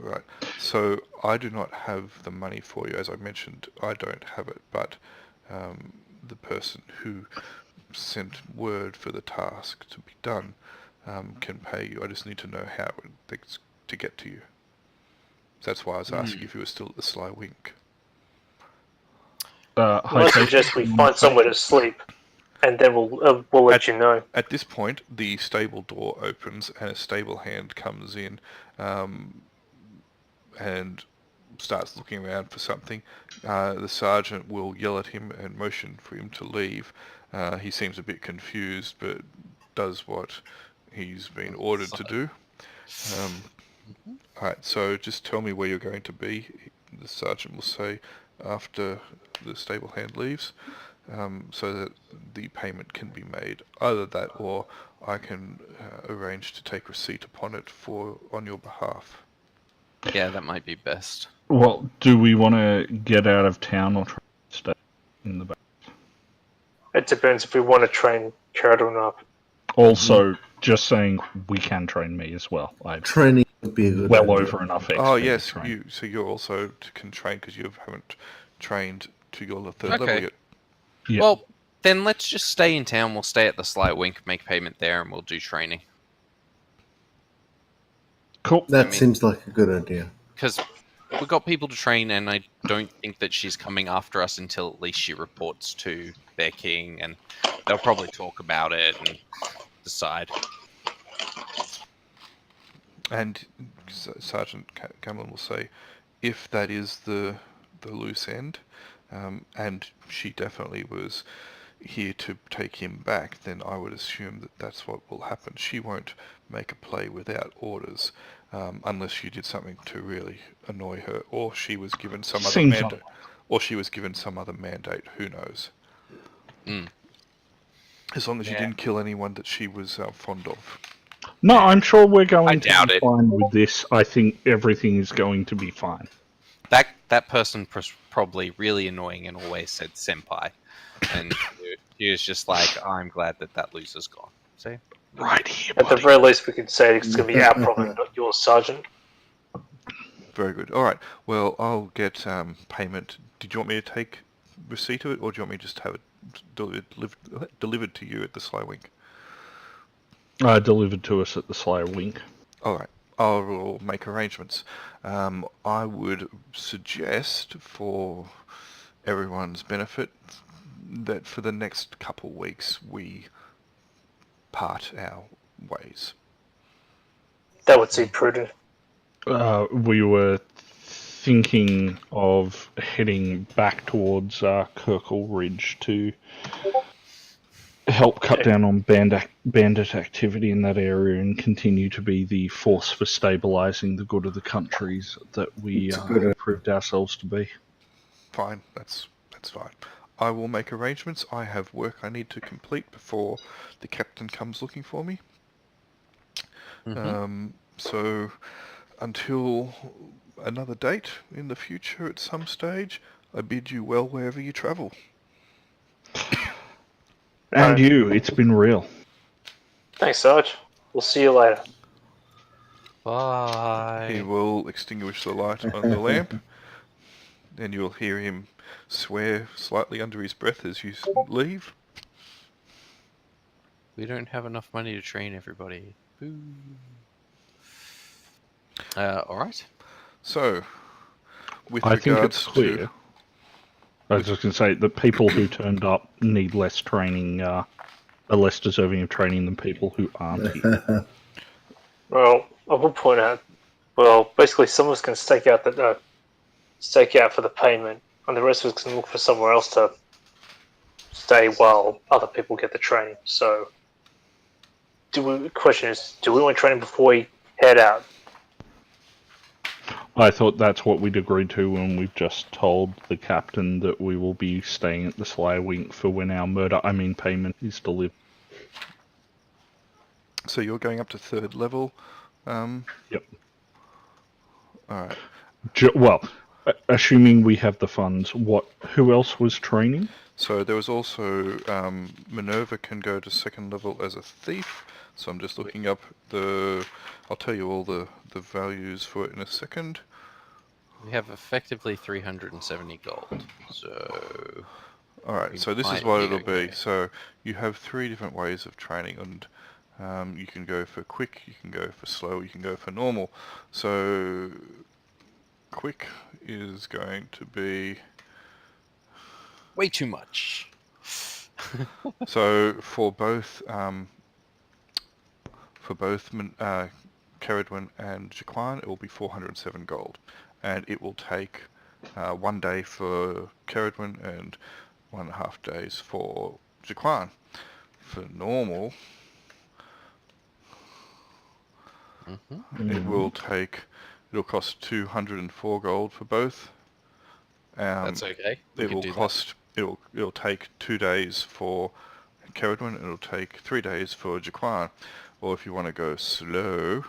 Right. So I do not have the money for you. As I mentioned, I don't have it, but the person who sent word for the task to be done can pay you. I just need to know how it takes to get to you. That's why I was asking if you were still at the Sly Wink. I suggest we find somewhere to sleep, and then we'll let you know. At this point, the stable door opens and a stable hand comes in and starts looking around for something. The sergeant will yell at him and motion for him to leave. He seems a bit confused, but does what he's been ordered to do. Alright, so just tell me where you're going to be, the sergeant will say after the stable hand leaves, so that the payment can be made. Either that or I can arrange to take receipt upon it on your behalf. Yeah, that might be best. Well, do we want to get out of town or try to stay in the back? It depends if we want to train Carrot or not. Also, just saying we can train me as well. Training would be a good well idea. over enough XP. Oh yes, to train. so you're also can train because you haven't trained to your third level yet. Yeah. Well, then let's just stay in town. We'll stay at the Sly Wink, make payment there, and we'll do training. Cool. That seems like a good idea. Because we've got people to train, and I don't think that she's coming after us until at least she reports to their king, and they'll probably talk about it and decide. And Sergeant Cameron will say, if that is the loose end, and she definitely was here to take him back, then I would assume that that's what will happen. She won't make a play without orders, unless she did something to really annoy her, or she was given some other mandate. Or she was given some other mandate. Who knows? As long as you didn't kill anyone that she was fond of. No, I'm sure we're going to doubt be it. fine with this. I think everything is going to be fine. That person was probably really annoying and always said senpai. And he was just like, I'm glad that loser's gone. See? Right here, At the very least, we could say it's going to be our problem, not yours, Sergeant. Very good. All right. Well, I'll get payment. Did you want me to take receipt of it, or do you want me to just have it delivered to you at the Sly Wink? Delivered to us at the Sly Wink. All right. I will make arrangements. I would suggest, for everyone's benefit, that for the next couple weeks we part our ways. That would seem prudent. We were thinking of heading back towards Kirkle Ridge to help cut down on bandit activity in that area and continue to be the force for stabilising the good of the countries that we proved ourselves to be. Fine, that's fine. I will make arrangements. I have work I need to complete before the captain comes looking for me. So until another date in the future at some stage, I bid you well wherever you travel. And you, it's been real. Thanks, Sarge. We'll see you later. Bye. He will extinguish the light on the lamp, and you'll hear him swear slightly under his breath as you leave. We don't have enough money to train everybody. Boo. Alright. So, with I think regards it's clear. I was just going to say the people who turned up need less training, are less deserving of training than people who aren't here. Well, I will point out. Well, basically, someone's going to stake out for the payment, and the rest of us can look for somewhere else to stay while other people get the training. So, the question is, do we want training before we head out? I thought that's what we'd agreed to when we've just told the captain that we will be staying at the Sly Wink for when our payment is delivered. So you're going up to 3rd level. Yep. Alright. Well, assuming we have the funds, who else was training? So there was also Minerva can go to 2nd level as a thief. So I'm just looking up I'll tell you all the values for it in a second. We have effectively 370 gold. So... Alright, so this is what it'll be. So you have 3 different ways of training, and you can go for quick, you can go for slow, you can go for normal. So quick is going to be... way too much. So for both Caradwin and Jaquan, it will be 407 gold, and it will take 1 day for Caradwin and 1.5 days for Jaquan. For normal, it'll cost 204 gold for both. That's okay. It'll take 2 days for Caradwin, and it'll take 3 days for Jaquan. Or if you want to go slow,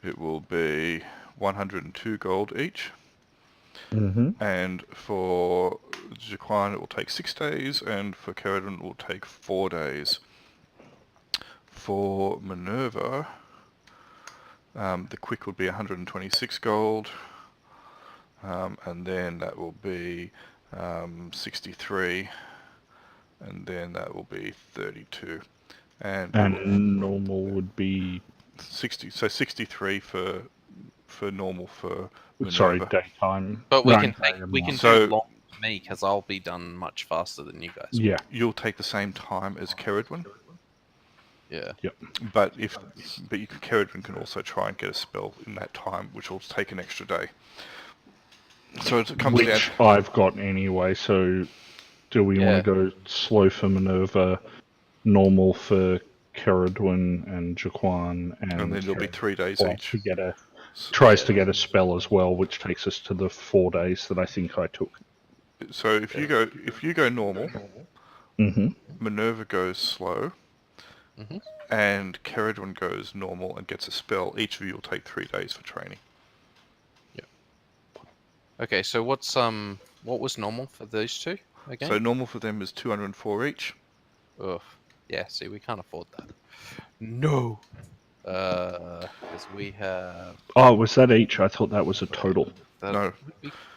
it will be 102 gold each. And for Jaquan it will take 6 days, and for Caradwin it will take 4 days. For Minerva, the quick would be 126 gold, and then that will be 63, and then that will be 32. And normal would be 60. So 63 for normal for Minerva. Sorry, daytime. But we can do long for me because I'll be done much faster than you guys. Yeah, you'll take the same time as Caradwin. Yeah. Yep. But Caradwin can also try and get a spell in that time, which will take an extra day. So it comes down. Which I've got anyway. So, do we want to go slow for Minerva, normal for Caradwin and Jaquan, and then there'll be 3 days each. Tries to get a spell as well, which takes us to the 4 days that I think I took. So if you go normal, Minerva goes slow, and Caradwin goes normal and gets a spell. Each of you will take 3 days for training. Yeah. Okay, so what was normal for those two again? So normal for them is 204 each. Ugh. Yeah, see, we can't afford that. No. Because we have... Oh, was that each? I thought that was a total. No.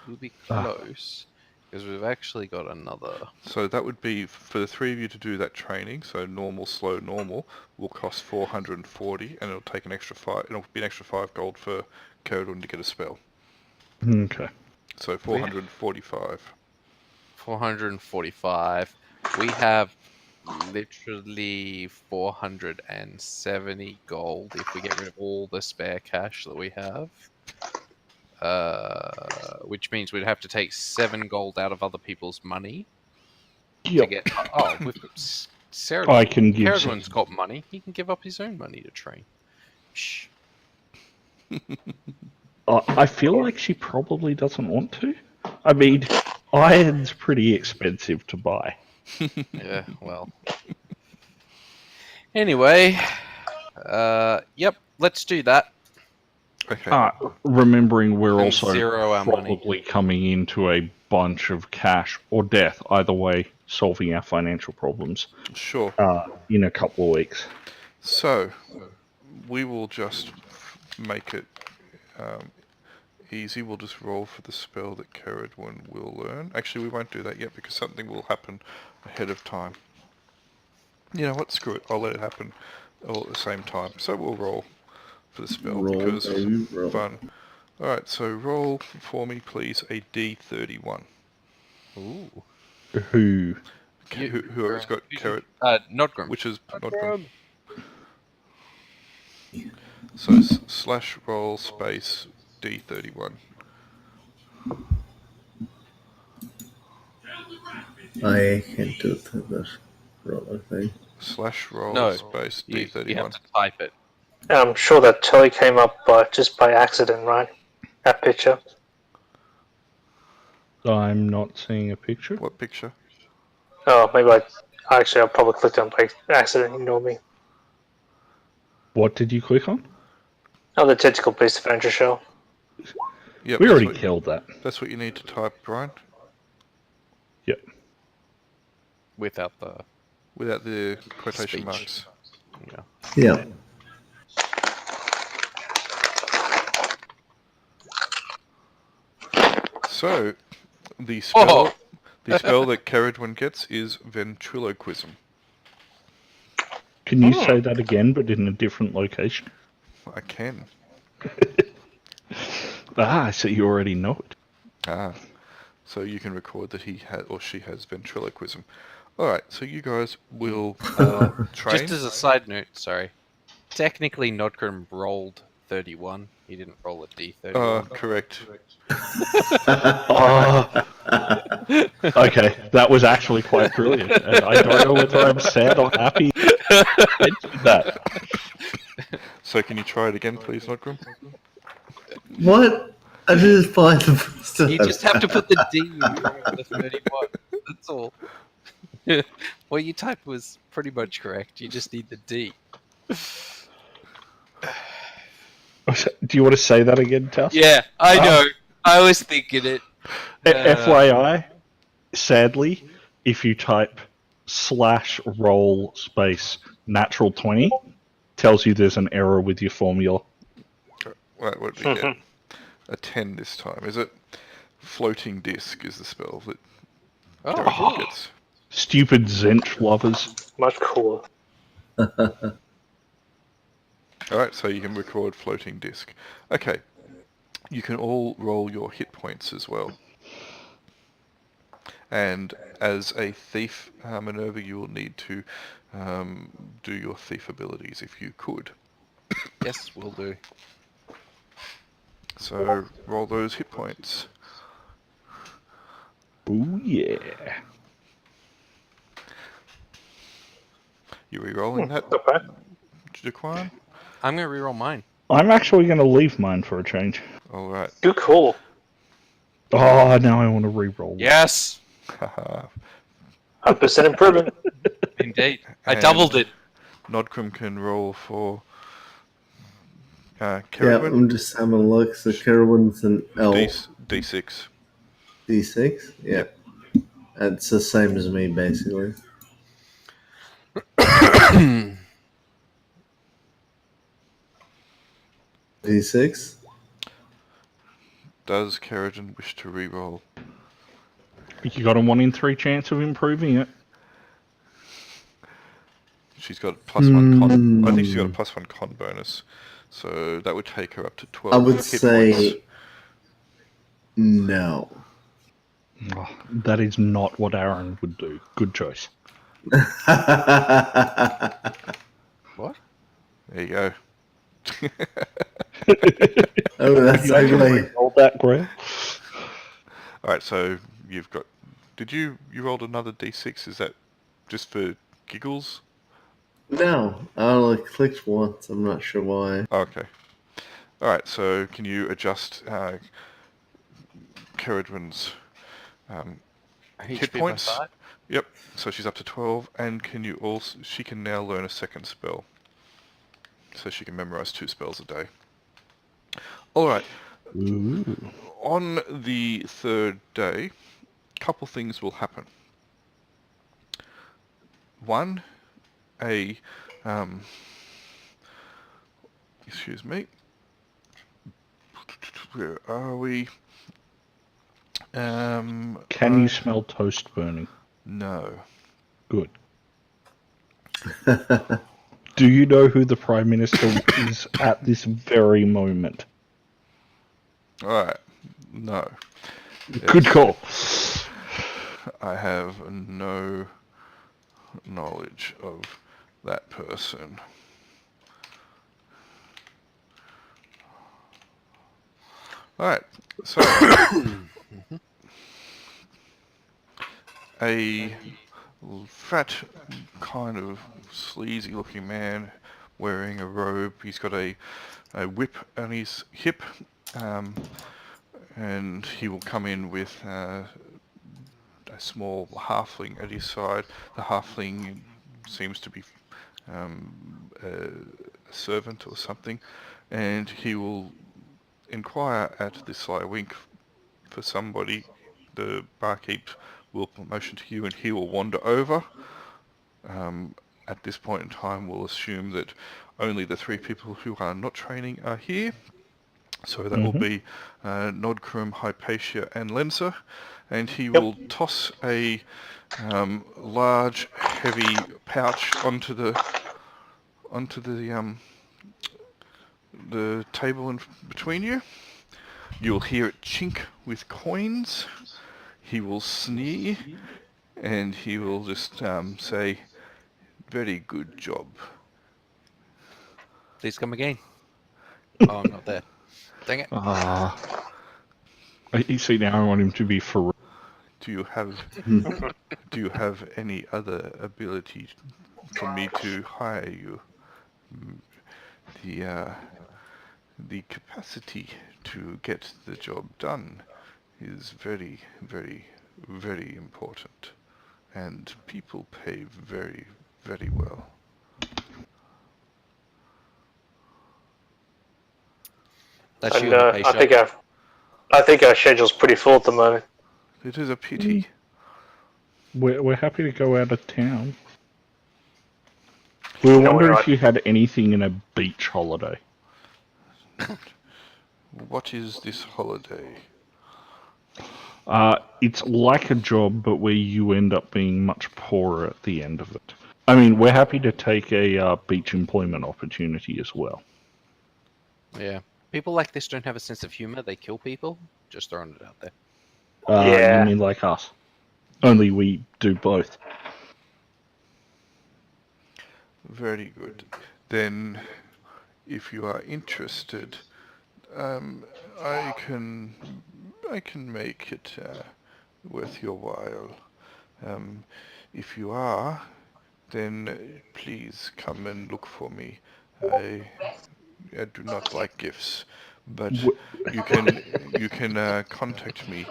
Would be close. Because we've actually got another... So that would be, for the 3 of you to do that training, so normal, slow, normal, will cost 440, and it'll take an extra 5, it'll be an extra 5 gold for Caradwin to get a spell. Okay. So 445. 445. We have literally 470 gold if we get rid of all the spare cash that we have. Which means we'd have to take 7 gold out of other people's money to Yep. get. Oh, we've got Sarah. I can give Caradwan's got money. He can give up his own money to train. Shh. I feel like she probably doesn't want to. I mean, iron's pretty expensive to buy. Yeah, well. Anyway, yep, let's do that. Okay. Remembering we're And also zero our money. probably coming into a bunch of cash or death, either way, solving our financial problems Sure. in a couple of weeks. So, we will just make it easy. We'll just roll for the spell that Caradwan will learn. Actually, we won't do that yet because something will happen ahead of time. You know what? Screw it. I'll let it happen all at the same time. So we'll roll for the spell Roll, because baby, roll. fun. Alright, so roll for me, please, a D31. Ooh. Who? Whoever's got Carrot, Nodgrim. which is Nodgrim. So slash roll space D31. I can't do that roller thing. Slash roll No, space You D31. have to type it. I'm sure that totally came up just by accident, right? That picture. I'm not seeing a picture. What picture? Oh, maybe I probably clicked on by accident. Ignore me. What did you click on? Oh, the tentacle based adventure show. Yep, We that's already what- killed that. That's what you need to type, Brian, Yep. Without the without the quotation Speech. marks. yeah. Yeah. So, the spell, Oh! the spell that Caradwan gets is ventriloquism. Can you say that again, but in a different location? I can. So you already know it. So you can record that he or she has ventriloquism. Alright, so you guys will train. Just as a side note, sorry. Technically, Nodgrim rolled 31. He didn't roll a D31. Correct. Okay, that was actually quite brilliant. And I don't know whether I'm sad or happy I did that. So can you try it again, please, Nodgrim? What? I didn't find the first time. You just have to put the D in front of the 31. That's all. What you typed was pretty much correct. You just need the D. Do you want to say that again, Tass? Yeah, I know. I was thinking it. FYI, sadly, if you type /roll space natural 20, tells you there's an error with your formula. Right, what did we get? A 10 this time. Is it? Floating disc is the spell that Caradwan gets. Stupid Zench lovers. Much cooler. Alright, so you can record floating disc. Okay. You can all roll your hit points as well. And as a thief, Minerva, you will need to do your thief abilities if you could. Yes, we'll do. So roll those hit points. Ooh, yeah. You re-rolling that, Okay. Jaquan? I'm going to reroll mine. I'm actually going to leave mine for a change. Alright. Too cool. Oh, now I want to re-roll. Yes! Haha. 100% improvement. Indeed. I And doubled it. Nodgrim can roll for Yeah, Caradwan. I'm just having a look. So Caradwan's an elf. D6. D6? Yeah. It's the same as me, basically. D6? Does Caradwan wish to re-roll? You got a 1 in 3 chance of improving it. She's got +1 con. I think she's got a +1 con bonus. So that would take her up to 12 I would hit say points. no. Oh, that is not what Aaron would do. Good choice. What? There you go. Oh, that's Would you like to ugly. re-roll that, Grail? All right, so you've got. Did you rolled another d6? Is that just for giggles? No, I only clicked once. I'm not sure why. Oh, okay. All right, so can you adjust Caradwin's hit HP by points? 5? Yep. So she's up to 12, and can you also? She can now learn a second spell, so she can memorize 2 spells a day. All right. Ooh. On the 3rd day, a couple things will happen. One, excuse me. Where are we? Can you smell toast burning? No. Good. Do you know who the Prime Minister is at this very moment? Alright. No. Good call. I have no knowledge of that person. Alright. So, a fat, kind of sleazy looking man wearing a robe. He's got a whip on his hip, and he will come in with a small halfling at his side. The halfling seems to be a servant or something, and he will inquire at the Sly Wink for somebody. The barkeep will motion to you and he will wander over. At this point in time, we'll assume that only the 3 people who are not training are here. So that will be Nodkrum, Hypatia, and Lenser, and he will toss a large, heavy pouch onto the table in between you. You'll hear it chink with coins. He will sneer, and he will just say, "Very good job." Please come again. Oh, I'm not there. Dang it. You see, now I want him to be for. Do you have any other ability for me to hire you? The capacity to get the job done is very, very, very important, and people pay very, very well. That's And you in the pay shop. I think our schedule's pretty full at the moment. It is a pity. We're happy to go out of town. We were No, we're wondering not. if you had anything in a beach holiday. What is this holiday? It's like a job, but where you end up being much poorer at the end of it. I mean, we're happy to take a beach employment opportunity as well. Yeah. People like this don't have a sense of humor. They kill people. Just throwing it out there. Yeah. You mean like us? Only we do both. Very good. Then, if you are interested, I can make it worth your while. If you are, then please come and look for me. I do not like gifts, but you can contact me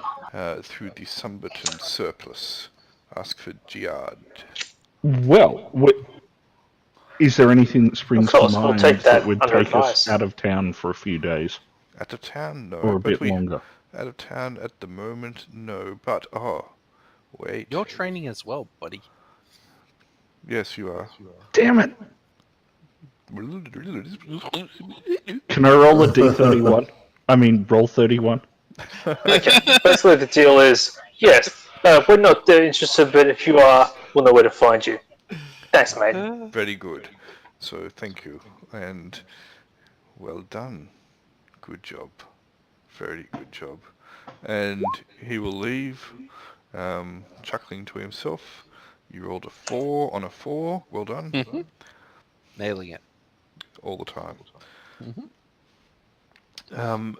through the Sumberton surplus. Ask for Giard. Well, is there anything that springs Of to course, we'll mind take that would under take us advice. out of town for a few days? Out of town, no. Or a but bit longer. Out of town at the moment, no. But wait. You're training as well, buddy. Yes, you are. Damn it! Can I roll a d31? I mean, roll 31. Okay. Basically, the deal is, yes, we're not interested, but if you are, we'll know where to find you. Thanks, mate. Very good. So thank you, and well done. Good job. Very good job. And he will leave, chuckling to himself, You rolled a 4 on a 4. Well done. Mhm. Nailing it. All the time. Mhm.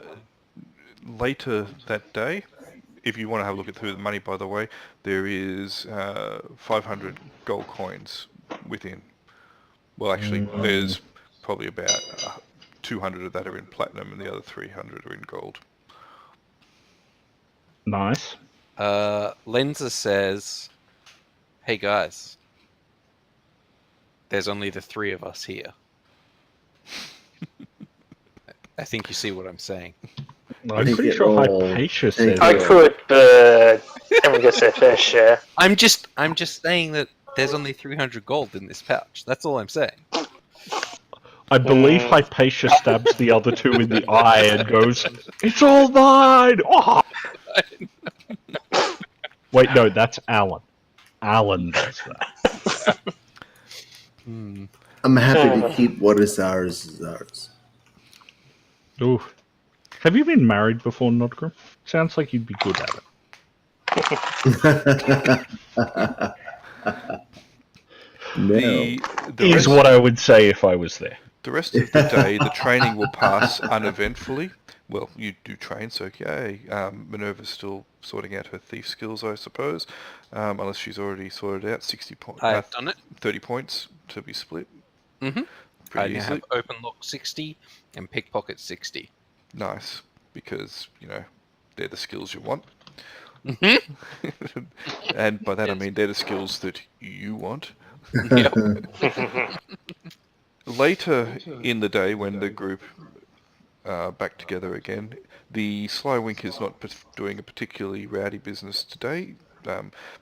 Later that day, if you want to have a look at through the money, by the way, there is 500 gold coins within. Well, actually, there's probably about 200 of that are in platinum and the other 300 are in gold. Nice. Lenza says, "Hey guys, there's only the 3 of us here." I think you see what I'm saying. I'm Take pretty it sure all. Hypatia Take said I it. could, but everyone gets their fair share. I'm just saying that there's only 300 gold in this pouch. That's all I'm saying. I believe Hypatia stabs the other two in the eye and goes, "It's all mine!" Oh! Wait, no, that's Alan. Alan does that. I'm happy to keep what is ours is ours. Ooh. Have you been married before, Nodgrim? Sounds like you'd be good at it. No. The Is rest, what I would say if I was there. the rest of the day, the training will pass uneventfully. Well, you do train, so yay. Minerva's still sorting out her thief skills, I suppose, unless she's already sorted out 60 points. I've done it. 30 points to be split. Mm-hmm. I Pretty now easily. have open lock 60 and pickpocket 60. Nice, because, they're the skills you want. Mm-hmm. And by that I mean they're the skills that you want. Yep. Later in the day, when the group are back together again, the Sly Wink is not doing a particularly rowdy business today.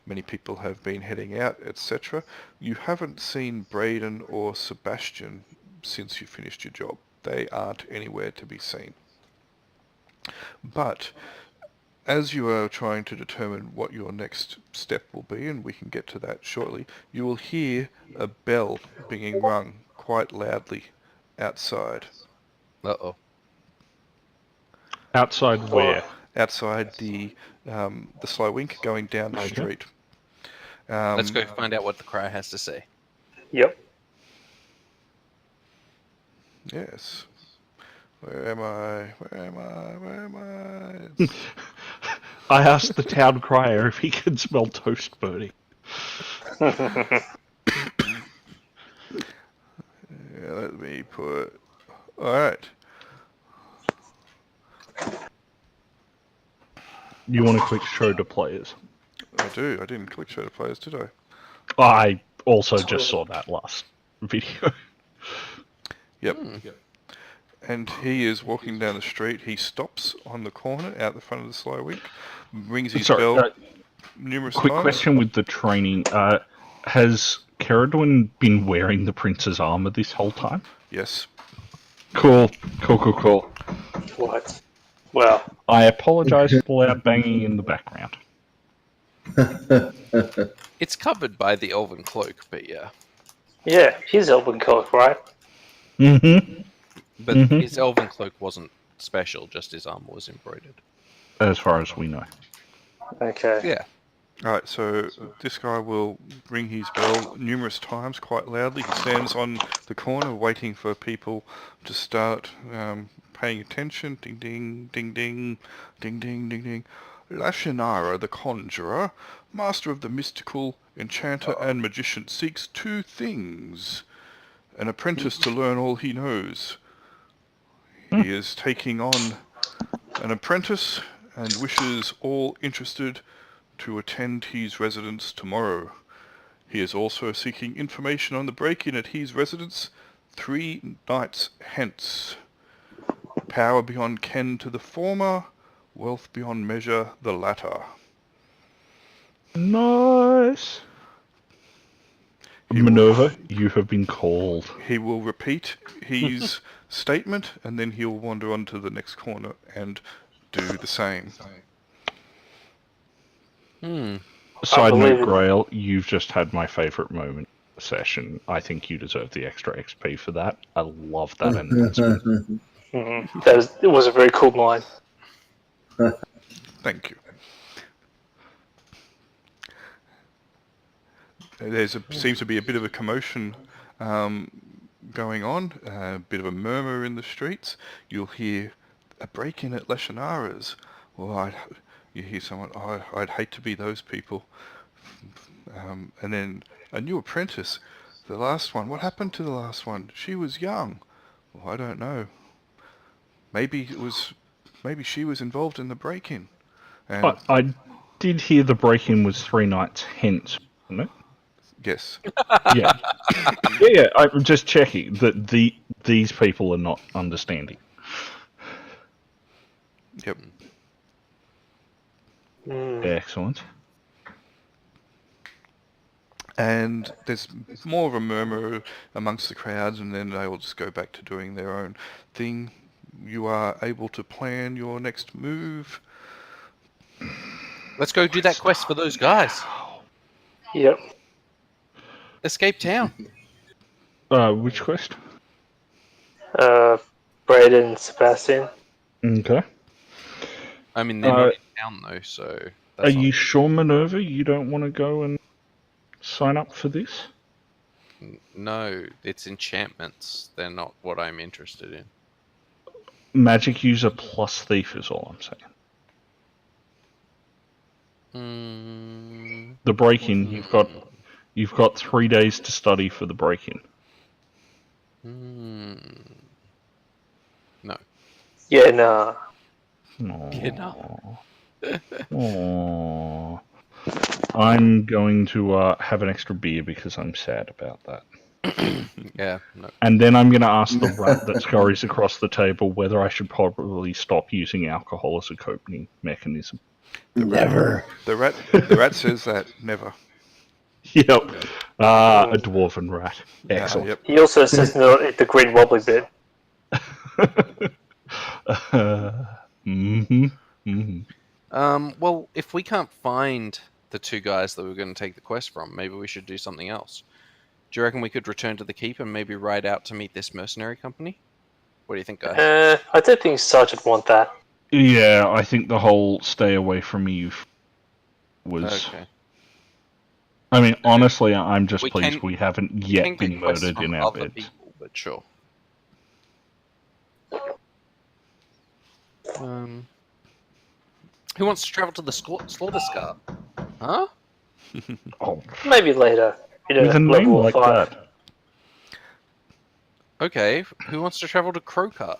Many people have been heading out, etc. You haven't seen Braden or Sebastian since you finished your job. They aren't anywhere to be seen. But as you are trying to determine what your next step will be, and we can get to that shortly, you will hear a bell being rung quite loudly outside. Uh-oh. Outside where? Outside the Sly Wink going down the street. Let's go find out what the cry has to say. Yep. Yes. Where am I? Where am I? Where am I? I asked the town crier if he can smell toast burning. Yeah, let me put... Alright. You want to click show to players? I do. I didn't click show to players, did I? I also just saw that last video. Yep. And he is walking down the street. He stops on the corner out the front of the Sly Wink, rings his bell numerous Quick times. question with the training. Has Caradwin been wearing the prince's armor this whole time? Yes. Cool. What? Well, I apologize for the loud banging in the background. It's covered by the elven cloak, but yeah. yeah, he's Elven Cloak, right? Mm-hmm. But his elven cloak wasn't special, just his armor was embroidered. As far as we know. Okay. Yeah. Alright, so this guy will ring his bell numerous times, quite loudly. He stands on the corner waiting for people to start paying attention. Ding ding, ding ding, ding ding, ding ding. Lashinara, the conjurer, master of the mystical, enchanter and magician, seeks 2 things. An apprentice to learn all he knows. He is taking on an apprentice and wishes all interested to attend his residence tomorrow. He is also seeking information on the break-in at his residence 3 nights hence. Power beyond ken to the former, wealth beyond measure the latter. Nice. Minerva, you have been called. He will repeat his statement and then he'll wander on to the next corner and do the same. Side believe note, it. Grail, you've just had my favourite moment of the session. I think you deserve the extra XP for that. I love that announcement. It was a very cool line. Thank you. Seems to be a bit of a commotion going on, a bit of a murmur in the streets. You'll hear a break-in at Leshanara's. Well, you hear someone, oh, I'd hate to be those people. And then a new apprentice, the last one. What happened to the last one? She was young. Well, I don't know. Maybe she was involved in the break-in. And I did hear the break-in was 3 nights hence, wasn't it? yes. Yeah. yeah. I'm just checking that these people are not understanding. Yep. Excellent. And there's more of a murmur amongst the crowds, and then they all just go back to doing their own thing. You are able to plan your next move. Let's go do that quest for those guys. Yep. Escape town. Which quest? Braden and Sebastian. Okay. I mean, they're not in town though, so. Are you sure, Minerva, you don't want to go and sign up for this? No, it's enchantments. They're not what I'm interested in. Magic user plus thief is all I'm saying. The break-in, you've got 3 days to study for the break-in. No. Yeah, nah. Aww. I'm going to have an extra beer because I'm sad about that. Yeah. No. And then I'm going to ask the rat that scurries across the table whether I should probably stop using alcohol as a coping mechanism. Never. The rat says that never. Yep. A dwarven rat. Excellent. Yep. He also says no at the green wobbly bit. Well, if we can't find the 2 guys that we're going to take the quest from, maybe we should do something else. Do you reckon we could return to the keep and maybe ride out to meet this mercenary company? What do you think, guys? I don't think Sarge would want that. Yeah, I think the whole stay away from Eve was... Okay. I mean, honestly, I'm just We pleased can- we haven't We yet can been get quests murdered from in our other beds. people, but sure. Who wants to travel to the slaughter scar? Huh? Oh, Maybe later. with a name level like 5. that. Okay, who wants to travel to Krokar?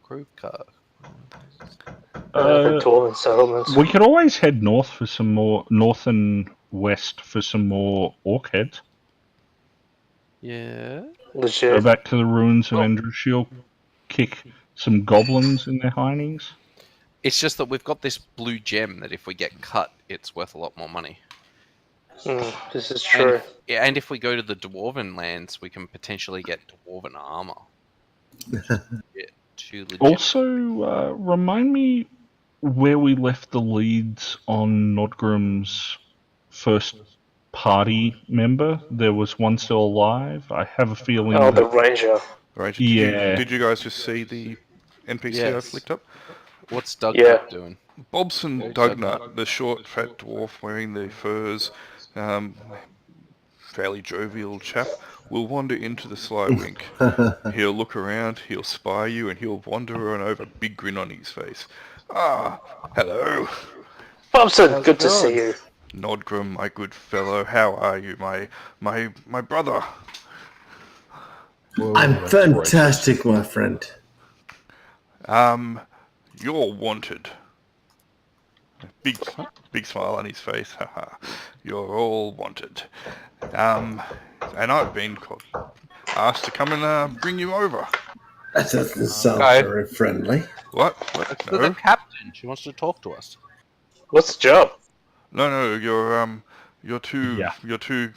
Krokar. Dwarven settlements. We could always head north for some more, north and west for some more orc heads. Yeah. Go Legit. back to the ruins of Andrushiel, kick some goblins in their hindings. It's just that we've got this blue gem that if we get cut, it's worth a lot more money. This is true. And if we go to the Dwarven lands, we can potentially get Dwarven armor. Yeah, too legit. Also, remind me where we left the leads on Nodgrim's first party member. There was one still alive. I have a feeling Oh, the that... ranger. Right. Yeah. Did you guys just see the NPC I Yes. flicked up? What's Doug doing? Bobson Dugnut, the short, fat dwarf wearing the furs, fairly jovial chap, will wander into the Sly Wink. He'll look around, he'll spy you, and he'll wander on over, big grin on his face. Ah, hello. Bobson, good to see you. Nodgrim, my good fellow, how are you, my brother? Whoa, I'm that's fantastic, my friend. You're wanted. Big smile on his face. Haha. You're all wanted. And I've been asked to come and bring you over. That doesn't sound Okay. very friendly. What? To the No, captain. She wants to talk to us. What's the job? no. Your two Yeah.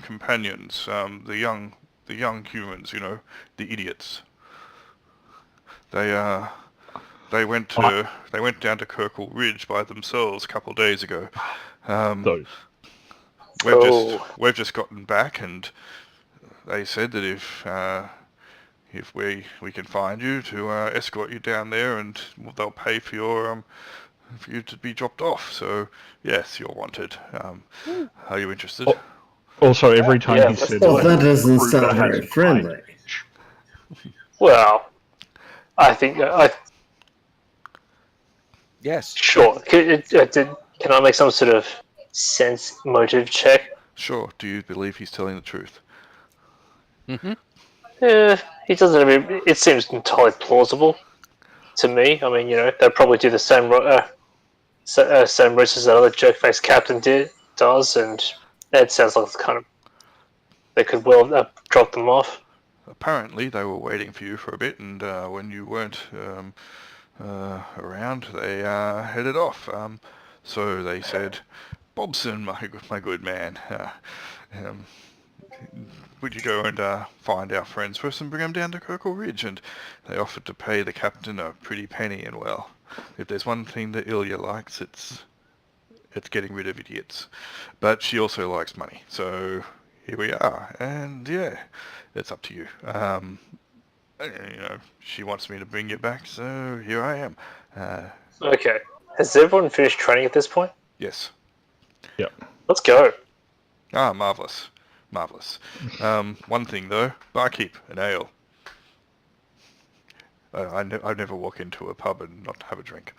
companions. The young humans. You know, the idiots. They went down to Kirkle Ridge by themselves a couple of days ago. Those. We've just gotten back, and they said that if we can find you to escort you down there, and they'll pay for you to be dropped off. So yes, you're wanted. Are you interested? Also, every time Yeah, he let's said, do Well, it. that doesn't Kruger sound has very friendly. Well, I think Yes. sure. Can I make some sort of sense motive check? Sure. Do you believe he's telling the truth? Mm-hmm. He doesn't. It seems entirely plausible to me. I mean, they'll probably do the same routes as that other jerk-faced captain does, and it sounds like it's kind of they could well drop them off. Apparently, they were waiting for you for a bit, and when you weren't around, they headed off. So they said, "Bobson, my good man, um, would you go and find our friends first and bring them down to Kirkle Ridge?" And they offered to pay the captain a pretty penny. And well, if there's one thing that Ilya likes, it's getting rid of idiots. But she also likes money, so here we are. And yeah, it's up to you. She wants me to bring you back, so here I am. Okay. Has everyone finished training at this point? Yes. Yep. Let's go. Ah, marvellous. Marvellous. One thing, though, barkeep, an ale. I never walk into a pub and not have a drink.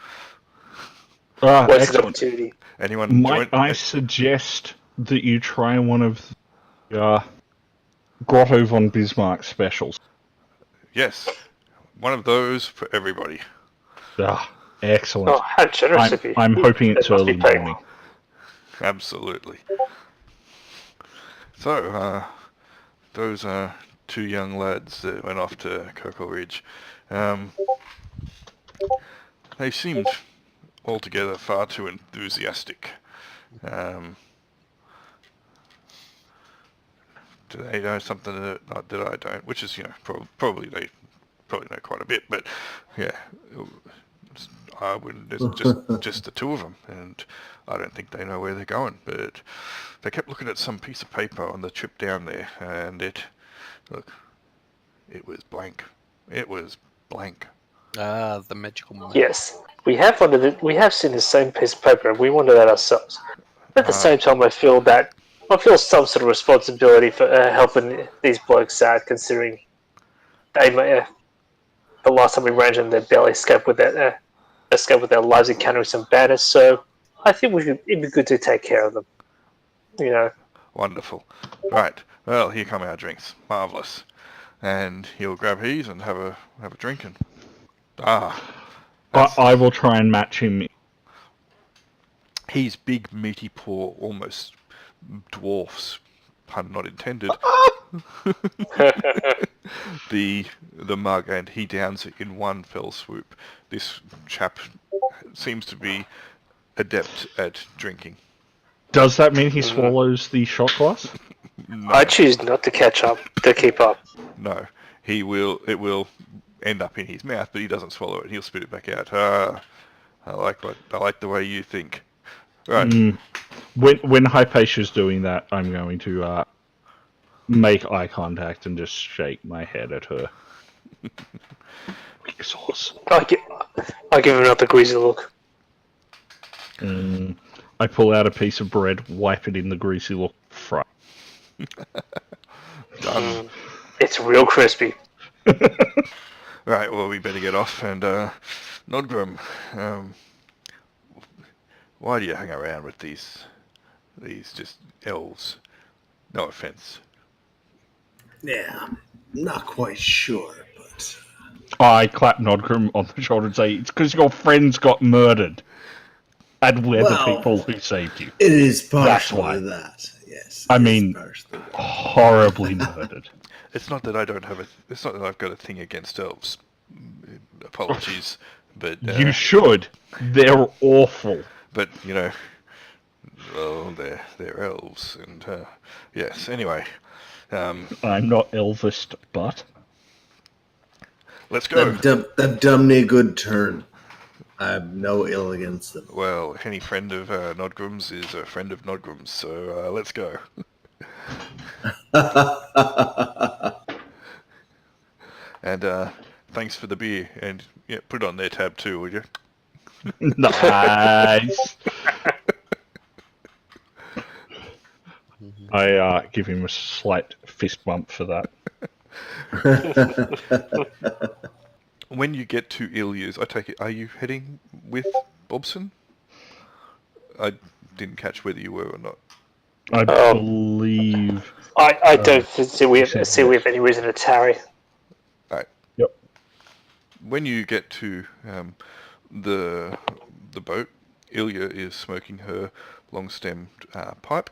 What's the Excellent. opportunity? Anyone join? Might I suggest that you try one of the Grotto von Bismarck specials? Yes. One of those for everybody. Excellent. Oh, how generous of you. I'm hoping it's That must be early paid. morning. Absolutely. So, those are two young lads that went off to Kirkle Ridge. They seemed altogether far too enthusiastic. Do they know something that I don't? Which is, probably they probably know quite a bit, but yeah, I wouldn't. There's just the two of them, and I don't think they know where they're going. But they kept looking at some piece of paper on the trip down there, and it was blank. It was blank. The magical map. Yes, we have seen the same piece of paper, and we wanted that ourselves. At the same time, I feel some sort of responsibility for helping these blokes out, considering they may. The last time we ran them, they barely escaped with their lives encountering some bandits. So I think it'd be good to take care of them. Wonderful. Right. Well, here come our drinks. Marvellous. And he'll grab his and have a drink and I will try and match him. He's big, meaty paw almost dwarfs, pun not intended, the mug, and he downs it in one fell swoop. This chap seems to be adept at drinking. Does that mean he swallows the shot glass? No. I choose not to keep up. No, it will end up in his mouth, but he doesn't swallow it. He'll spit it back out. I like the way you think. Right. When Hypatia's doing that, I'm going to make eye contact and just shake my head at her. Weak sauce. I'll give him another greasy look. I pull out a piece of bread, wipe it in the greasy look, fry. Done. It's real crispy. Right, well, we better get off. And, Nodgrim, why do you hang around with these just elves? No offense. Yeah, not quite sure, but... I clap Nodgrim on the shoulder and say, it's because your friends got murdered. And we're the people who saved you. It is That's why. partially that, yes. I mean, horribly murdered. It's not that it's not that I've got a thing against elves. Apologies, but... you should. They're awful. But, well, they're elves, and, yes, anyway. I'm not Elvis, but... Let's go. They've done me a good turn. I have no ill against them. Well, any friend of Nodgrim's is a friend of Nodgrim's, so let's go. And thanks for the beer, and yeah, put it on their tab too, would you? Nice. I give him a slight fist bump for that. When you get to Ilya's, I take it, are you heading with Bobson? I didn't catch whether you were or not. I believe. I don't see we said have any reason to tarry. Right. Yep. When you get to the boat, Ilya is smoking her long-stemmed pipe.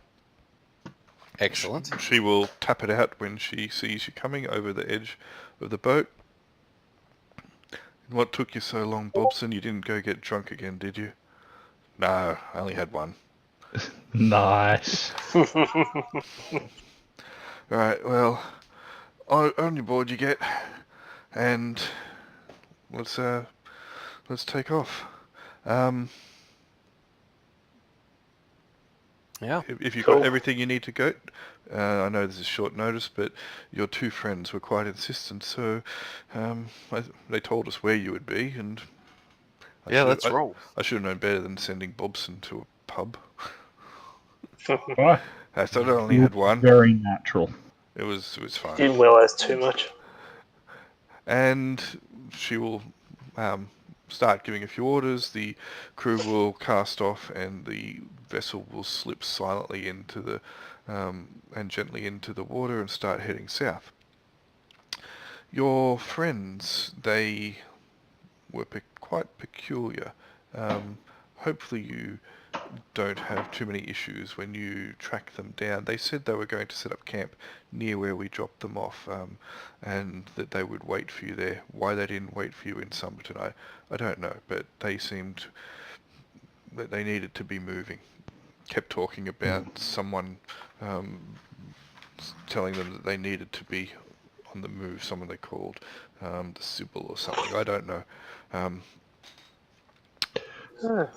Excellent. She will tap it out when she sees you coming over the edge of the boat. What took you so long, Bobson? You didn't go get drunk again, did you? No, I only had one. Nice. Right, well, on your board you get, and let's take off. Yeah. If you've Cool. got everything you need to go, I know this is short notice, but your two friends were quite insistent, so they told us where you would be, and Let's roll. I should have known better than sending Bobson to a pub. Right. I thought I only had one. Very natural. It was fine. Didn't realise too much. And she will start giving a few orders. The crew will cast off, and the vessel will slip silently into the and gently into the water and start heading south. Your friends, they were quite peculiar. Hopefully you don't have too many issues when you track them down. They said they were going to set up camp near where we dropped them off, and that they would wait for you there. Why they didn't wait for you in Summerton, I don't know, but they seemed that they needed to be moving. Kept talking about someone telling them that they needed to be on the move, someone they called the Sybil or something, I don't know.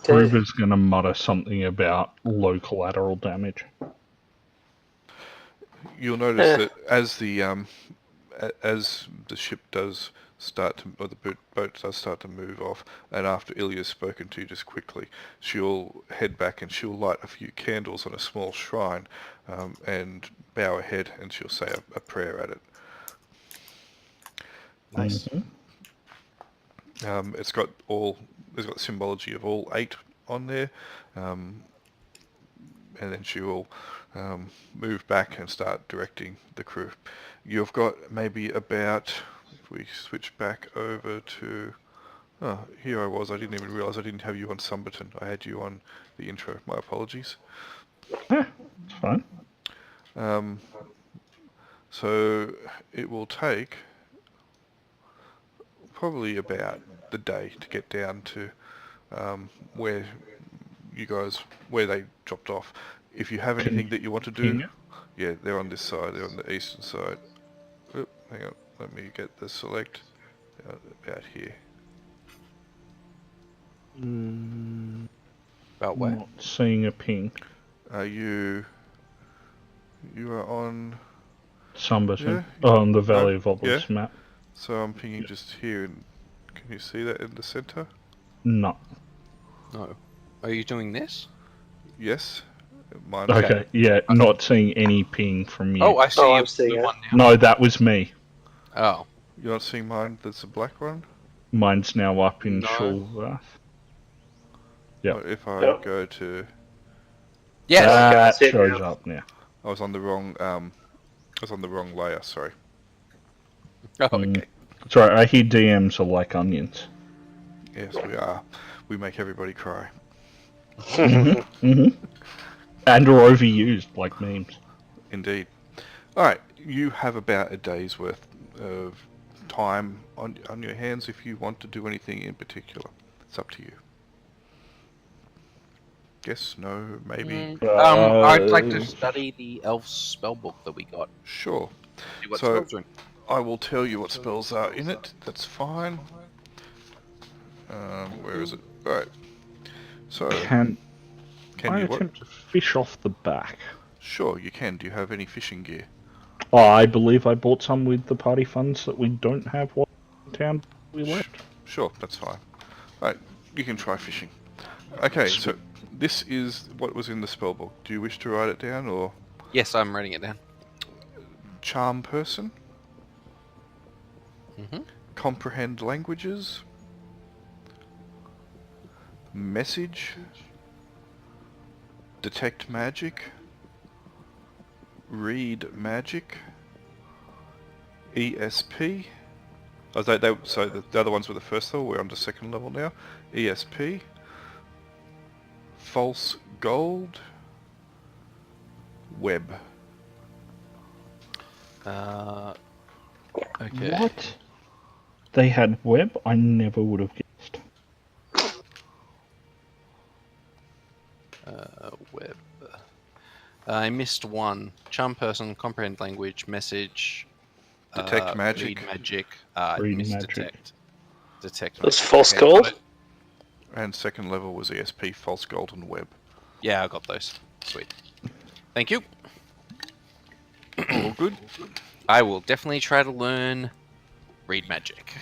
Ruber's going to mutter something about low collateral damage. You'll notice that as the ship does start to, or the boat does start to move off, and after Ilya's spoken to just quickly, she'll head back and she'll light a few candles on a small shrine, and bow her head, and she'll say a prayer at it. Nice. Mm-hmm. It's got symbology of all 8 on there, and then she will move back and start directing the crew. You've got maybe about, if we switch back over to, here I was, I didn't even realise I didn't have you on Summerton. I had you on the intro, my apologies. Yeah, it's fine. So it will take probably about the day to get down to where they dropped off. If you have anything that you want to do, yeah, they're on this side, they're on the eastern side. Oop, hang on, let me get the select about here. About where? Not seeing a ping. You are on, Summerton. Yeah. On the Valley of Obelisks map. so I'm pinging just here, and can you see that in the center? No. No. Are you doing this? Yes. Mine. Okay, yeah, not seeing any ping from you. Oh, I see. Oh, I'm you seeing it. one now. No, that was me. Oh. You're not seeing mine, that's a black one? Mine's now up in No. Shulvath. Yep. Or if I Yep. go to, Yes. That that's it shows now. up now. I was on the wrong layer, sorry. Oh, okay. Sorry, I hear DMs are like onions. Yes, we are. We make everybody cry. And are overused like memes. Indeed. Alright, you have about a day's worth of time on your hands if you want to do anything in particular. It's up to you. Yes, no, maybe? I'd like to study the elf spellbook that we got. Sure. See what So- spells are in. I will tell you what spells are in it. That's fine. Where is it? Alright. So, Can can I you what? attempt to fish off the back? Sure, you can. Do you have any fishing gear? Oh, I believe I bought some with the party funds that we don't have while in town we left. Sure, that's fine. Alright, you can try fishing. Okay, so this is what was in the spellbook. Do you wish to write it down, or Yes, I'm writing it down. Charm person. Mm-hmm. Comprehend languages. Message. Detect magic. Read magic. ESP. Oh, so the other ones were the first level. We're on to second level now. ESP. False gold. Web. Okay. What? They had web? I never would have guessed. Web. I missed one. Charm person, comprehend language, message, Detect magic. read magic. Read Missed magic. detect. Detect That's magic. false Okay, got gold? it. And second level was ESP, false gold and web. Yeah, I got those. Sweet. Thank you. All good. I will definitely try to learn read magic.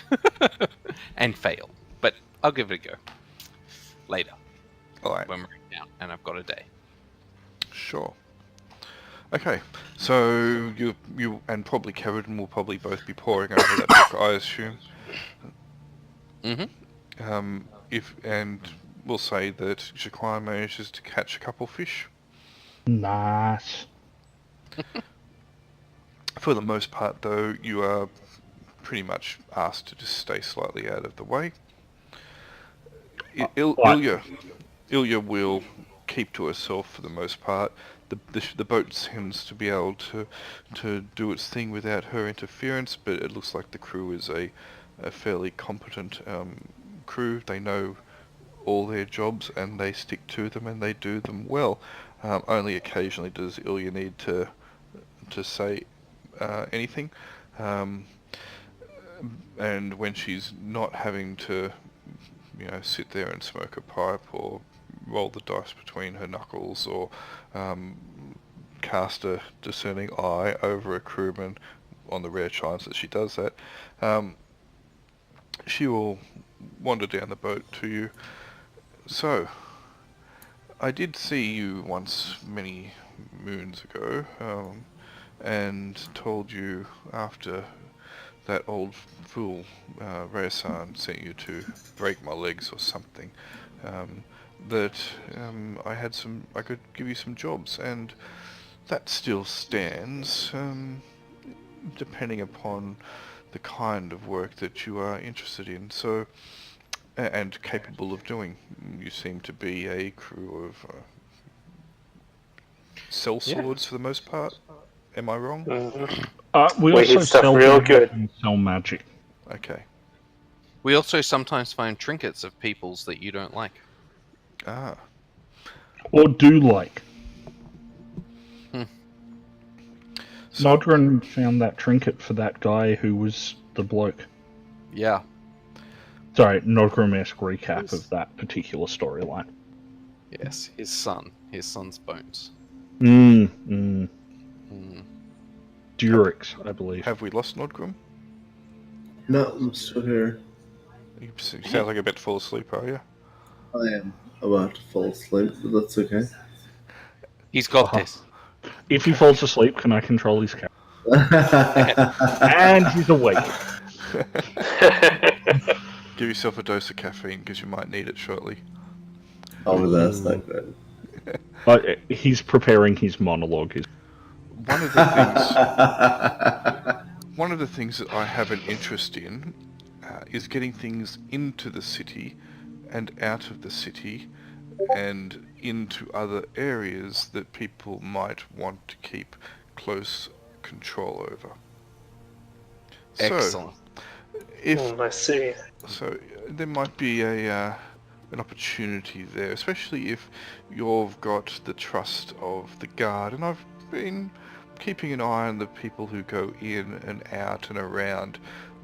And fail. But I'll give it a go. Later. Alright, When we're down and I've got a day. sure. Okay, so you and probably Kevin will probably both be poring over that book, I assume. Mm-hmm. And we'll say that Jaquan manages to catch a couple fish. Nice. For the most part, though, you are pretty much asked to just stay slightly out of the way. Ilya will keep to herself for the most part. The boat seems to be able to do its thing without her interference, but it looks like the crew is a fairly competent crew. They know all their jobs and they stick to them and they do them well. Only occasionally does Ilya need to say anything, and when she's not having to, sit there and smoke a pipe or roll the dice between her knuckles or cast a discerning eye over a crewman on the rare chance that she does that, she will wander down the boat to you. So, I did see you once many moons ago, and told you after that old fool Raya-san sent you to break my legs or something, that I could give you some jobs, and that still stands, depending upon the kind of work that you are interested in. So, and capable of doing. You seem to be a crew of sell swords for the most part. Am I wrong? Mm-hmm. We We also hit stuff sell real magic good. and sell magic. Okay. We also sometimes find trinkets of peoples that you don't like. Ah. Or do like. So, Nodrin found that trinket for that guy who was the bloke. Yeah. Sorry, Nodgrim-esque recap of that particular storyline. Yes, his son's bones. Mm. Mm. Durex, I believe. have we lost Nodgrim? No, I'm still here. You sound like a bit full asleep, are you? I am about to fall asleep, but that's okay. He's got this. If he falls asleep, can I control his character? And he's awake. Give yourself a dose of caffeine because you might need it shortly. I'll be there, like that. He's preparing his monologue. One of the things that I have an interest in is getting things into the city and out of the city and into other areas that people might want to keep close control over. Excellent. So, I see. So there might be an opportunity there, especially if you've got the trust of the guard. And I've been keeping an eye on the people who go in and out and around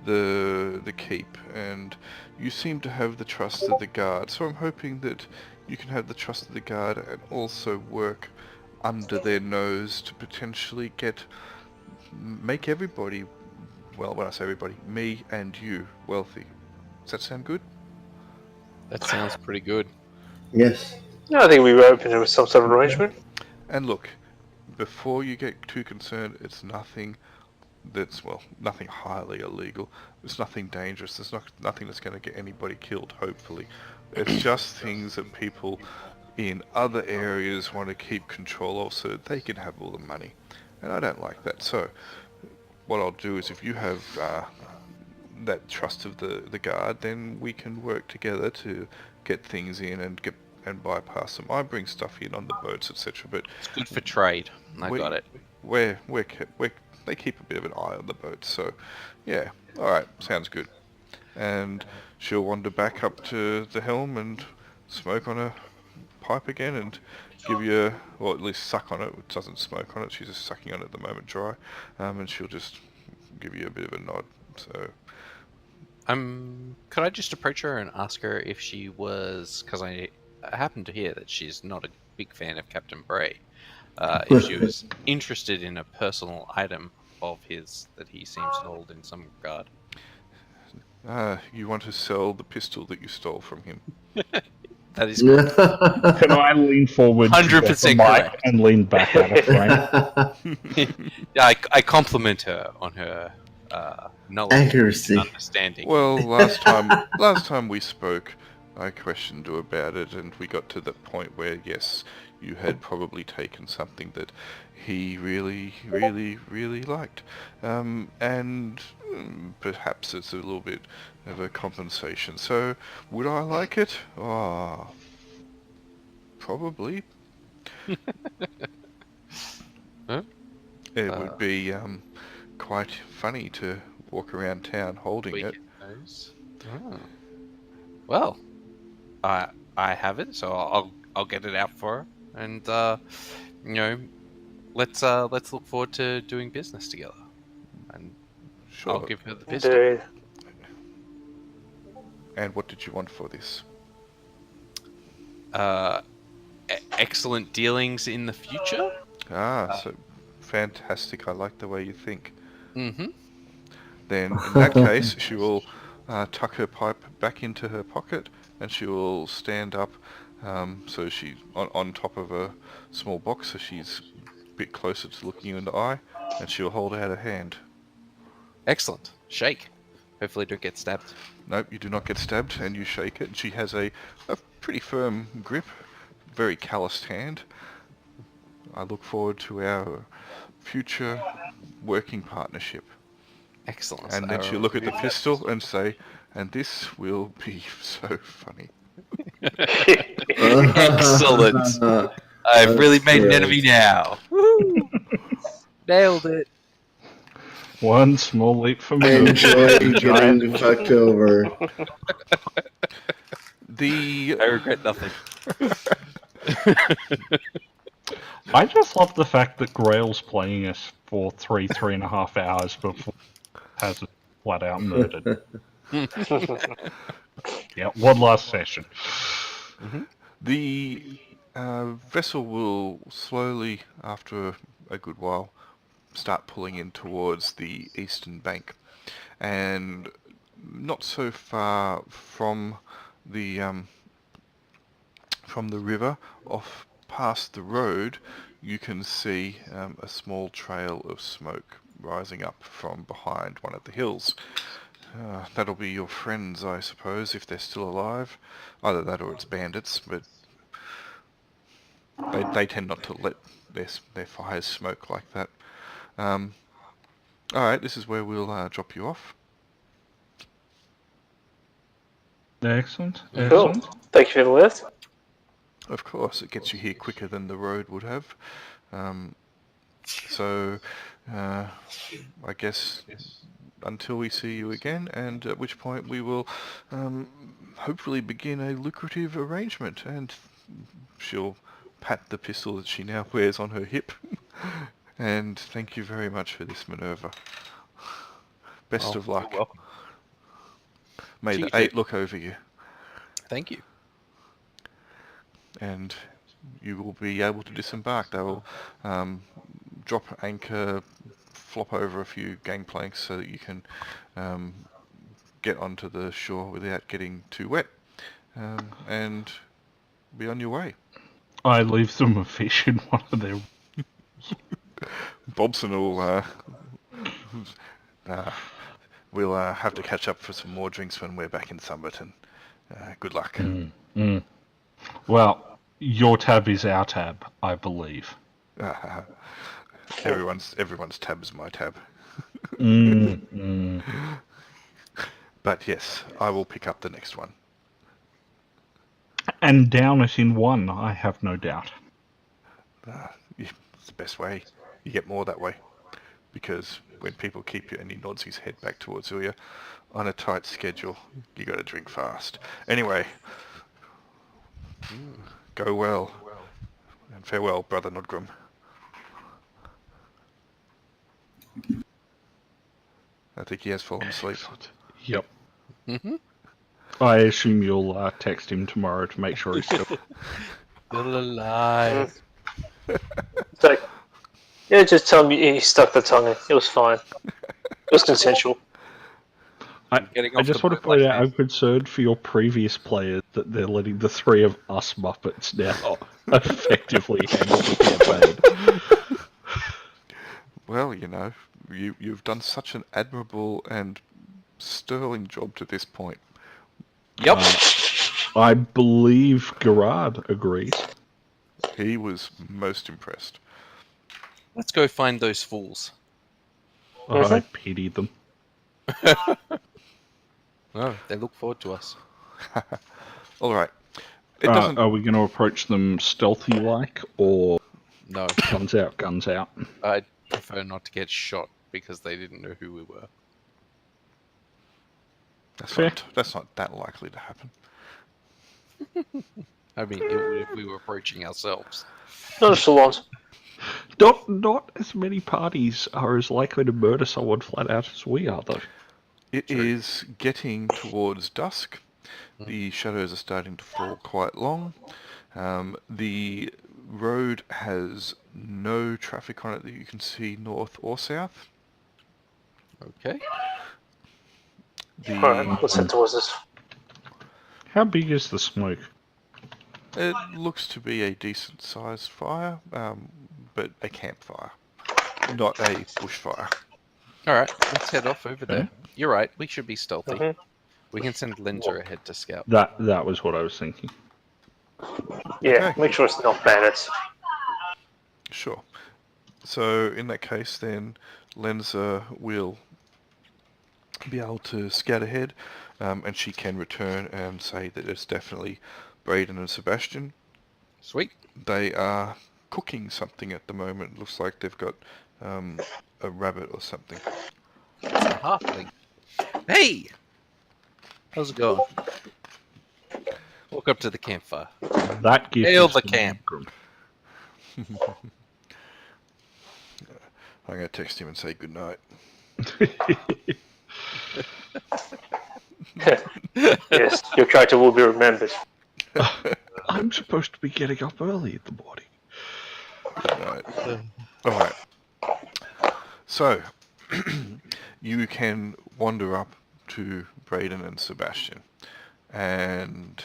the keep, and you seem to have the trust of the guard. So I'm hoping that you can have the trust of the guard and also work under their nose to potentially make everybody, well, when I say everybody, me and you, wealthy. Does that sound good? That sounds pretty good. Yes. I think we were open to some sort of arrangement. And look, before you get too concerned, it's nothing nothing highly illegal. It's nothing dangerous. There's nothing that's going to get anybody killed, hopefully. It's just things that people in other areas want to keep control of so they can have all the money. And I don't like that. So what I'll do is if you have that trust of the guard, then we can work together to get things in and bypass them. I bring stuff in on the boats, etc. But It's good for trade. I got it. they keep a bit of an eye on the boat. So, yeah, all right, sounds good. And she'll wander back up to the helm and smoke on a pipe again and give you, or at least suck on it. It doesn't smoke on it. She's just sucking on it at the moment dry. And she'll just give you a bit of a nod. So. Could I just approach her and ask her if she was, because I happen to hear that she's not a big fan of Captain Bray, if she was interested in a personal item of his that he seems to hold in some regard. You want to sell the pistol that you stole from him? That is correct. Can I lean forward 100% to the mic and lean back at her, Frank? Yeah, I compliment her on her knowledge Accuracy. and understanding. Well, last time we spoke, I questioned you about it, and we got to the point where, yes, you had probably taken something that he really, really, really liked. And perhaps it's a little bit of a compensation. So, would I like it? Oh, probably. Huh? It would be quite funny to walk around town holding it. Oh. Well, I have it, so I'll get it out for her, and let's look forward to doing business together. And Sure. I'll give her the pistol. Indeed. And what did you want for this? Excellent dealings in the future. So fantastic. I like the way you think. Mm-hmm. Then, in that case, she will tuck her pipe back into her pocket, and she will stand up so she's on top of a small box, so she's a bit closer to looking you in the eye, and she'll hold out her hand. Excellent. Shake. Hopefully don't get stabbed. Nope, you do not get stabbed, and you shake it. She has a pretty firm grip, very calloused hand. I look forward to our future working partnership. Excellent. And then she'll look at the pistol and say, and this will be so funny. Excellent. I've really made an great. enemy now. Woo! Nailed it. One small leap for me. Enjoy getting fucked over. I regret nothing. I just love the fact that Grail's playing us for 3.5 hours before has it flat out murdered. Yeah, one last session. Mm-hmm. The vessel will slowly, after a good while, start pulling in towards the eastern bank, and not so far from the river, off past the road, you can see a small trail of smoke rising up from behind one of the hills. That'll be your friends, I suppose, if they're still alive. Either that or it's bandits, but they tend not to let their fires smoke like that. Alright, this is where we'll drop you off. Excellent. Cool. Excellent. Thank you for the lift. Of course, it gets you here quicker than the road would have. So, I guess until we see you again, and at which point we will hopefully begin a lucrative arrangement. And she'll pat the pistol that she now wears on her hip. And thank you very much for this, Minerva. Best of luck. You're welcome. May the 8 look over you. Thank you. And you will be able to disembark. They will drop anchor, flop over a few gangplanks so that you can get onto the shore without getting too wet, and be on your way. I leave them a fish in one of their Bobson will we'll have to catch up for some more drinks when we're back in Summerton. Good luck. Well, your tab is our tab, I believe. Everyone's tab is my tab. But yes, I will pick up the next one. And down it in one, I have no doubt. It's the best way. You get more that way. Because when people keep you, and he nods his head back towards Ilya, on a tight schedule, you got to drink fast. Anyway, go well, and farewell, Brother Nodgrim. I think he has fallen asleep. Yep. I assume you'll text him tomorrow to make sure he's still alive. It's like, yeah, just tell him he stuck the tongue in. It was fine. It was consensual. I just want to point out I'm concerned for your previous players that they're letting the three of us Muppets now effectively handle the campaign. Well, you've done such an admirable and sterling job to this point. Yep. I believe Gerard agrees. He was most impressed. Let's go find those fools. I pity them. No, they look forward to us. All right. Are we going to approach them stealthy-like, or No, guns out, guns out? I'd prefer not to get shot because they didn't know who we were. That's not that likely to happen. I mean, it would if we were approaching ourselves. Not a salons. Not as many parties are as likely to murder someone flat out as we are, though. It is getting towards dusk. The shadows are starting to fall quite long. The road has no traffic on it that you can see north or south. Okay. Alright, let's head towards this. How big is the smoke? It looks to be a decent sized fire, but a campfire, not a bushfire. Alright, let's head off over there. You're right, we should be stealthy. We can send Linda ahead to scout. That was what I was thinking. Yeah, Okay. make sure it's not bandits. Sure. So in that case, then Lenza will be able to scout ahead, and she can return and say that it's definitely Braden and Sebastian. Sweet. They are cooking something at the moment. Looks like they've got a rabbit or something. It's a halfling. Hey! How's it going? Walk up to the campfire. That gift Hail is the to camp. Nodgrim. I'm going to text him and say good night. Yes, your character will be remembered. I'm supposed to be getting up early in the morning. Good night. All right. So, you can wander up to Braden and Sebastian, and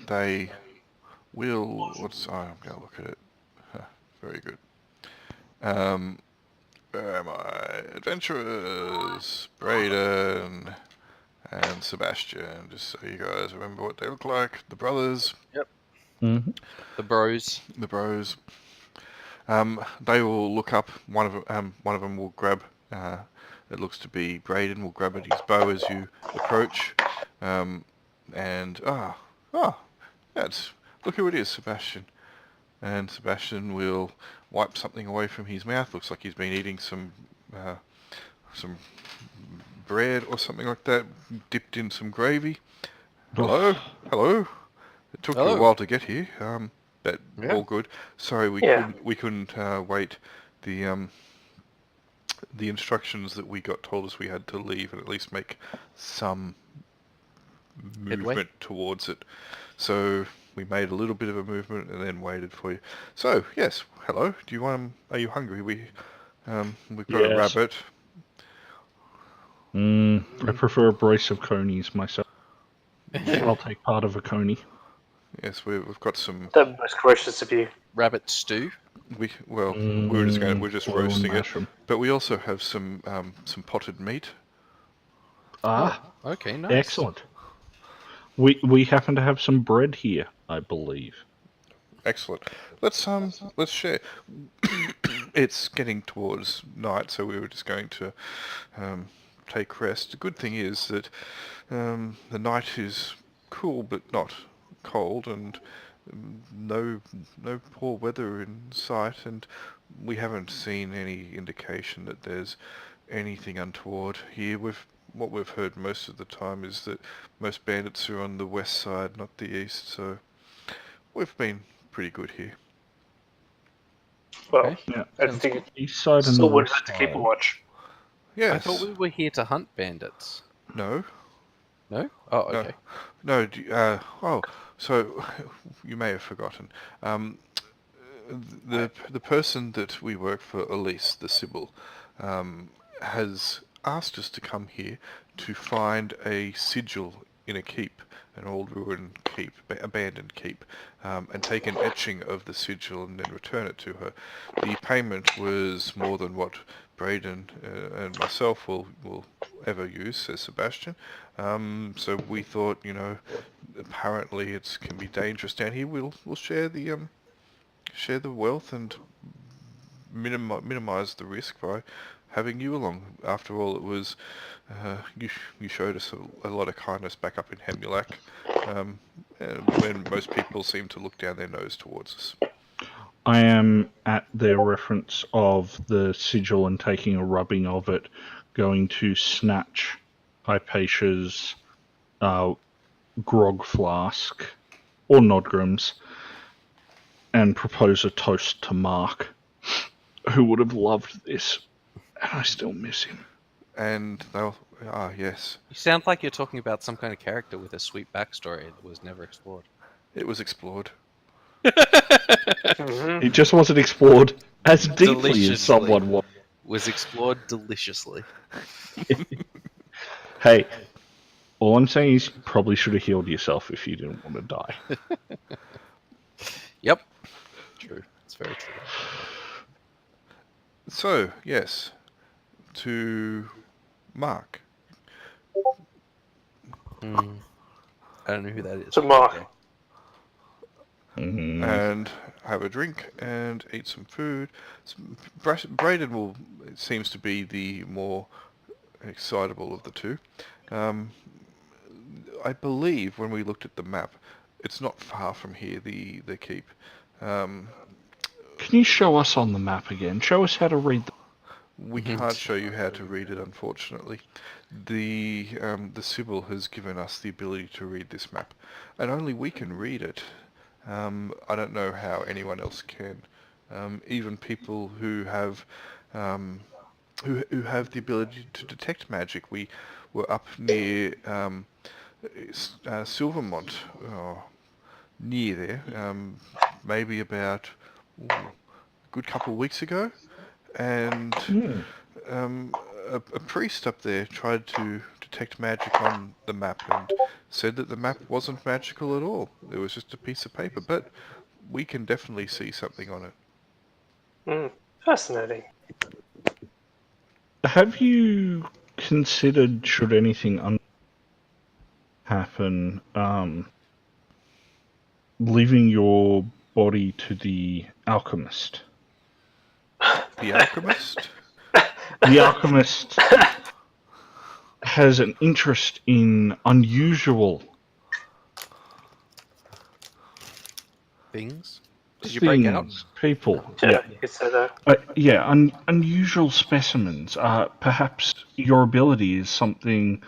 they will. I'm going to look at it. Very good. Where am I? Adventurers, Braden and Sebastian. Just so you guys remember what they look like. The brothers. Yep. Mm-hmm. The bros. The bros. They will look up. One of them will grab. It looks to be Braden. Will grab at his bow as you approach. That's look who it is, Sebastian. And Sebastian will wipe something away from his mouth. Looks like he's been eating some bread or something like that, dipped in some gravy. Hello. It took you a while to get here. But all good. Sorry, we couldn't wait. The instructions that we got told us we had to leave and at least make some movement towards it. So we made a little bit of a movement and then waited for you. So yes, hello. Do you want? Are you hungry? We've got a rabbit. I prefer a brace of conies myself. I'll take part of a coney. Yes, we've got some. The most gracious of you. Rabbit stew. We're just Boil and roasting it, mash 'em. but we also have some potted meat. Ah, Okay, nice. excellent. We happen to have some bread here, I believe. Excellent. Let's share. It's getting towards night, so we were just going to take rest. The good thing is that the night is cool but not cold, and no poor weather in sight, and we haven't seen any indication that there's anything untoward here. What we've heard most of the time is that most bandits are on the west side, not the east, so we've been pretty good here. Well, Okay. Yeah. I think it East side and the still wouldn't west hurt to keep a side. watch. Yes. I thought we were here to hunt bandits. No. No? Oh, No. okay. No. So you may have forgotten. The person that we work for, Elise, the Sybil, has asked us to come here to find a sigil in a keep, an old ruined keep, abandoned keep, and take an etching of the sigil and then return it to her. The payment was more than what Braden and myself will ever use, says Sebastian. So we thought, apparently it can be dangerous down here. We'll share the wealth and minimize the risk by having you along. After all, it was you showed us a lot of kindness back up in Hemulac, when most people seem to look down their nose towards us. I am at their reference of the sigil and taking a rubbing of it, going to snatch Hypatia's grog flask, or Nodgrim's, and propose a toast to Mark, who would have loved this, and I still miss him. And they'll, yes, You sound like you're talking about some kind of character with a sweet backstory that was never explored. it was explored. It just wasn't explored as deeply as Deliciously. someone was. Was explored deliciously. Hey, all I'm saying is you probably should have healed yourself if you didn't want to die. Yep. True. It's very true. So, yes, to Mark. I don't know who that is. To Mark. Okay. And have a drink and eat some food. Braden seems to be the more excitable of the two. I believe when we looked at the map, it's not far from here, the keep. Can you show us on the map again? Show us how to read the... We can't show you how to read it, unfortunately. The Sybil has given us the ability to read this map, and only we can read it. I don't know how anyone else can. Even people who have who have the ability to detect magic. We were up near Silvermont, near there, maybe about a good couple of weeks ago, and a priest up there tried to detect magic on the map and said that the map wasn't magical at all. It was just a piece of paper, but we can definitely see something on it. Fascinating. Have you considered, should anything happen, leaving your body to the alchemist? The alchemist? The alchemist has an interest in unusual Things? Did you break out? people. Yeah, you could say that. Unusual specimens. Perhaps your ability is something,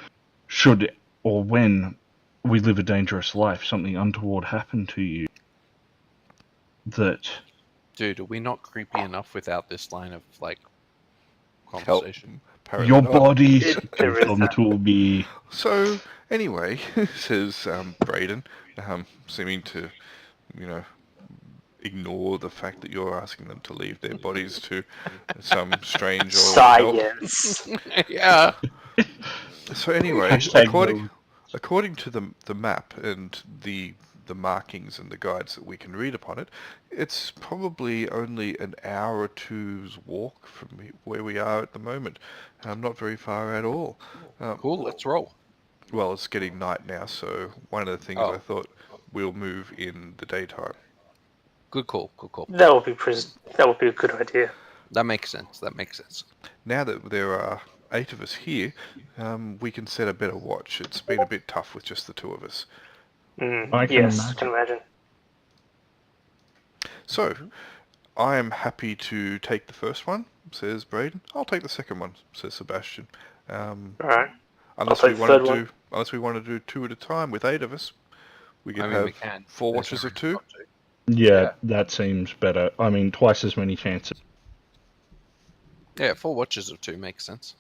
should or when we live a dangerous life, something untoward happen to you, that... Dude, are we not creepy enough without this line of, conversation? Apparently Your not. body There is succumbed that. to me. So, anyway, says Braden, seeming to, ignore the fact that you're asking them to leave their bodies to some strange old help. Science. Yeah. So anyway, Hashtag according to the map and the the markings and the guides that we can read upon it, it's probably only an hour or two's walk from where we are at the moment. Not very far at all. Cool, let's roll. Well, it's getting night now, so one of the things I thought we'll move in the daytime. Good call, good call. That would be a good idea. That makes sense, Now that there are 8 of us here, we can set a better watch. It's been a bit tough with just the 2 of us. I can Yes, imagine. can imagine. So, I am happy to take the first one, says Braden. I'll take the second one, says Sebastian. Alright. Unless I'll we take the want third to one. do, unless we want to do 2 at a time with 8 of us, we can have we can. 4 There's watches no of 2. reason not to. Yeah, that seems better. I mean, twice as many chances. Yeah, 4 watches of 2 makes sense.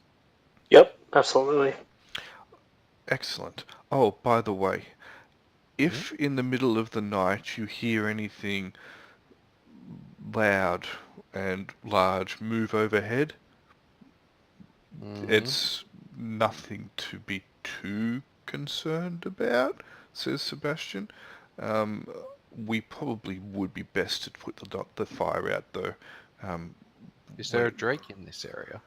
Yep, absolutely. Excellent. Oh, by the way, if in the middle of the night you hear anything loud and large move overhead, it's nothing to be too concerned about, says Sebastian. We probably would be best to put the fire out, though. Is there a drake in this area?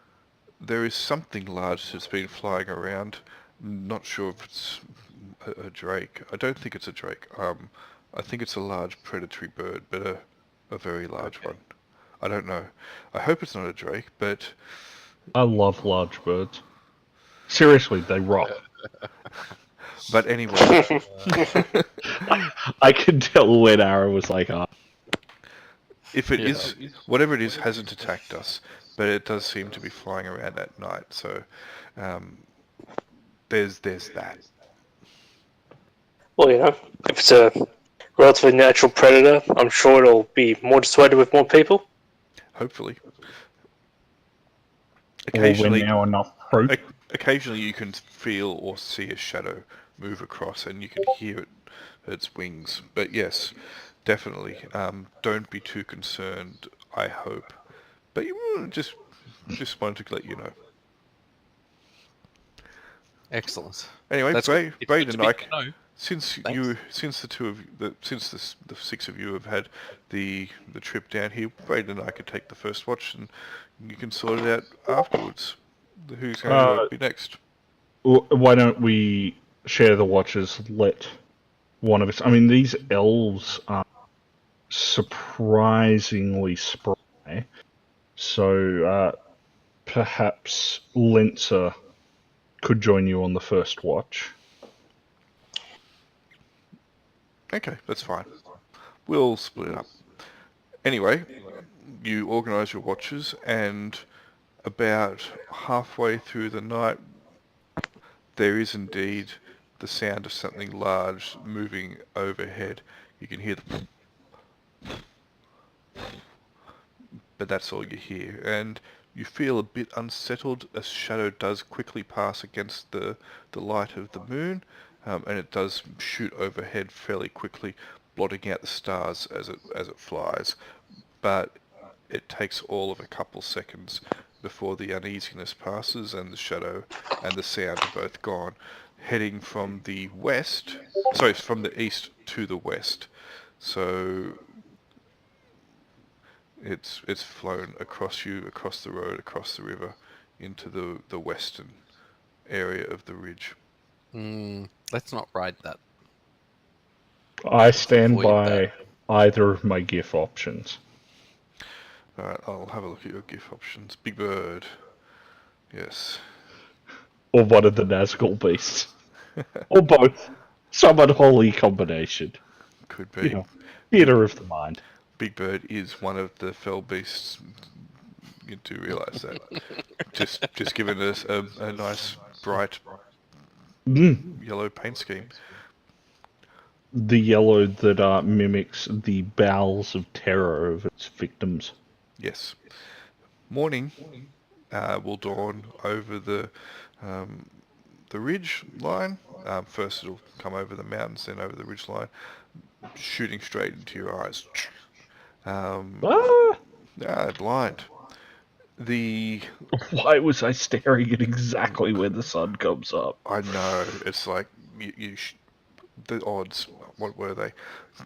There is something large that's been flying around. Not sure if it's a drake. I don't think it's a drake. I think it's a large predatory bird, but a very large one. I don't know. I hope it's not a drake, but... I love large birds. Seriously, they rock. But anyway... I could tell when Ara was like, If it is, whatever it is hasn't attacked us, but it does seem to be flying around at night, so there's that. Well, if it's a relatively natural predator, I'm sure it'll be more dissuaded with more people. Hopefully. or when now enough proof. Occasionally you can feel or see a shadow move across and you can hear its wings. But yes, definitely. Don't be too concerned, I hope. But just wanted to let you know. Excellent. Anyway, That's Braden and I, know. since the 6 of you have had the trip down here, Braden and I could take the first watch and you can sort it out afterwards. Who's going to be next? Why don't we share the watches? Let one of us. I mean, these elves are surprisingly spry, so perhaps Lenser could join you on the first watch. Okay, that's fine. We'll split it up. Anyway, you organise your watches, and about halfway through the night, there is indeed the sound of something large moving overhead. You can hear but that's all you hear, and you feel a bit unsettled. A shadow does quickly pass against the light of the moon, and it does shoot overhead fairly quickly, blotting out the stars as it flies. But it takes all of a couple seconds before the uneasiness passes and the shadow and the sound are both gone, heading from the east to the west. So it's flown across the road, across the river, into the western area of the ridge. Let's not ride that. I stand Avoid by that. either of my GIF options. Alright, I'll have a look at your GIF options. Big Bird. Yes. Or one of the Nazgul beasts. Or both. Some unholy combination. Could be. You know, theatre of the mind. Big Bird is one of the fell beasts. You do realise that. just giving us a nice, bright yellow paint scheme. The yellow that mimics the bowels of terror of its victims. Yes. Morning will dawn over the ridge line. First it'll come over the mountains, then over the ridge line, shooting straight into your eyes. Blind. Why was I staring at exactly where the sun comes up? I know, it's like the odds, what were they?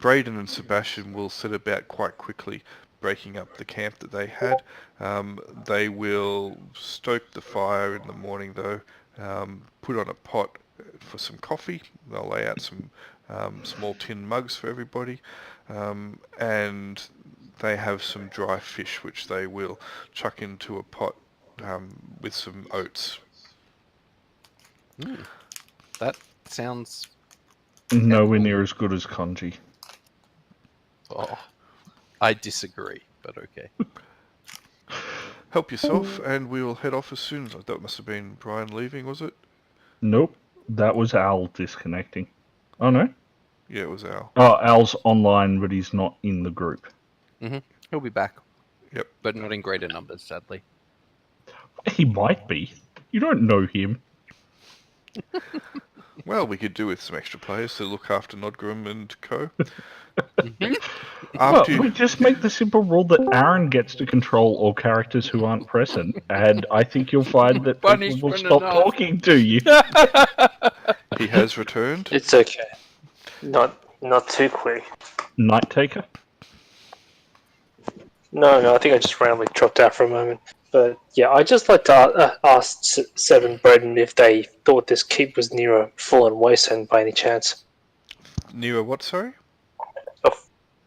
Braden and Sebastian will set about quite quickly breaking up the camp that they had. They will stoke the fire in the morning though, put on a pot for some coffee. They'll lay out some small tin mugs for everybody, and they have some dry fish which they will chuck into a pot with some oats. That sounds... Nowhere near as good as congee. Oh, I disagree, but okay. Help yourself, and we will head off as soon as... That must have been Brian leaving, was it? Nope, that was Al disconnecting. Oh no? Yeah, it was Al. Oh, Al's online, but he's not in the group. He'll be back. Yep. But not in greater numbers, sadly. He might be. You don't know him. Well, we could do with some extra players to look after Nodgrim and co. Well, we just make the simple rule that Aaron gets to control all characters who aren't present, and I think you'll find that people will stop talking to you. He has returned. It's okay. Not too quick. Night Taker? No, I think I just randomly dropped out for a moment. But yeah, I'd just like to ask Seb and Braden if they thought this keep was near a fallen wasteland by any chance. Near a what, sorry?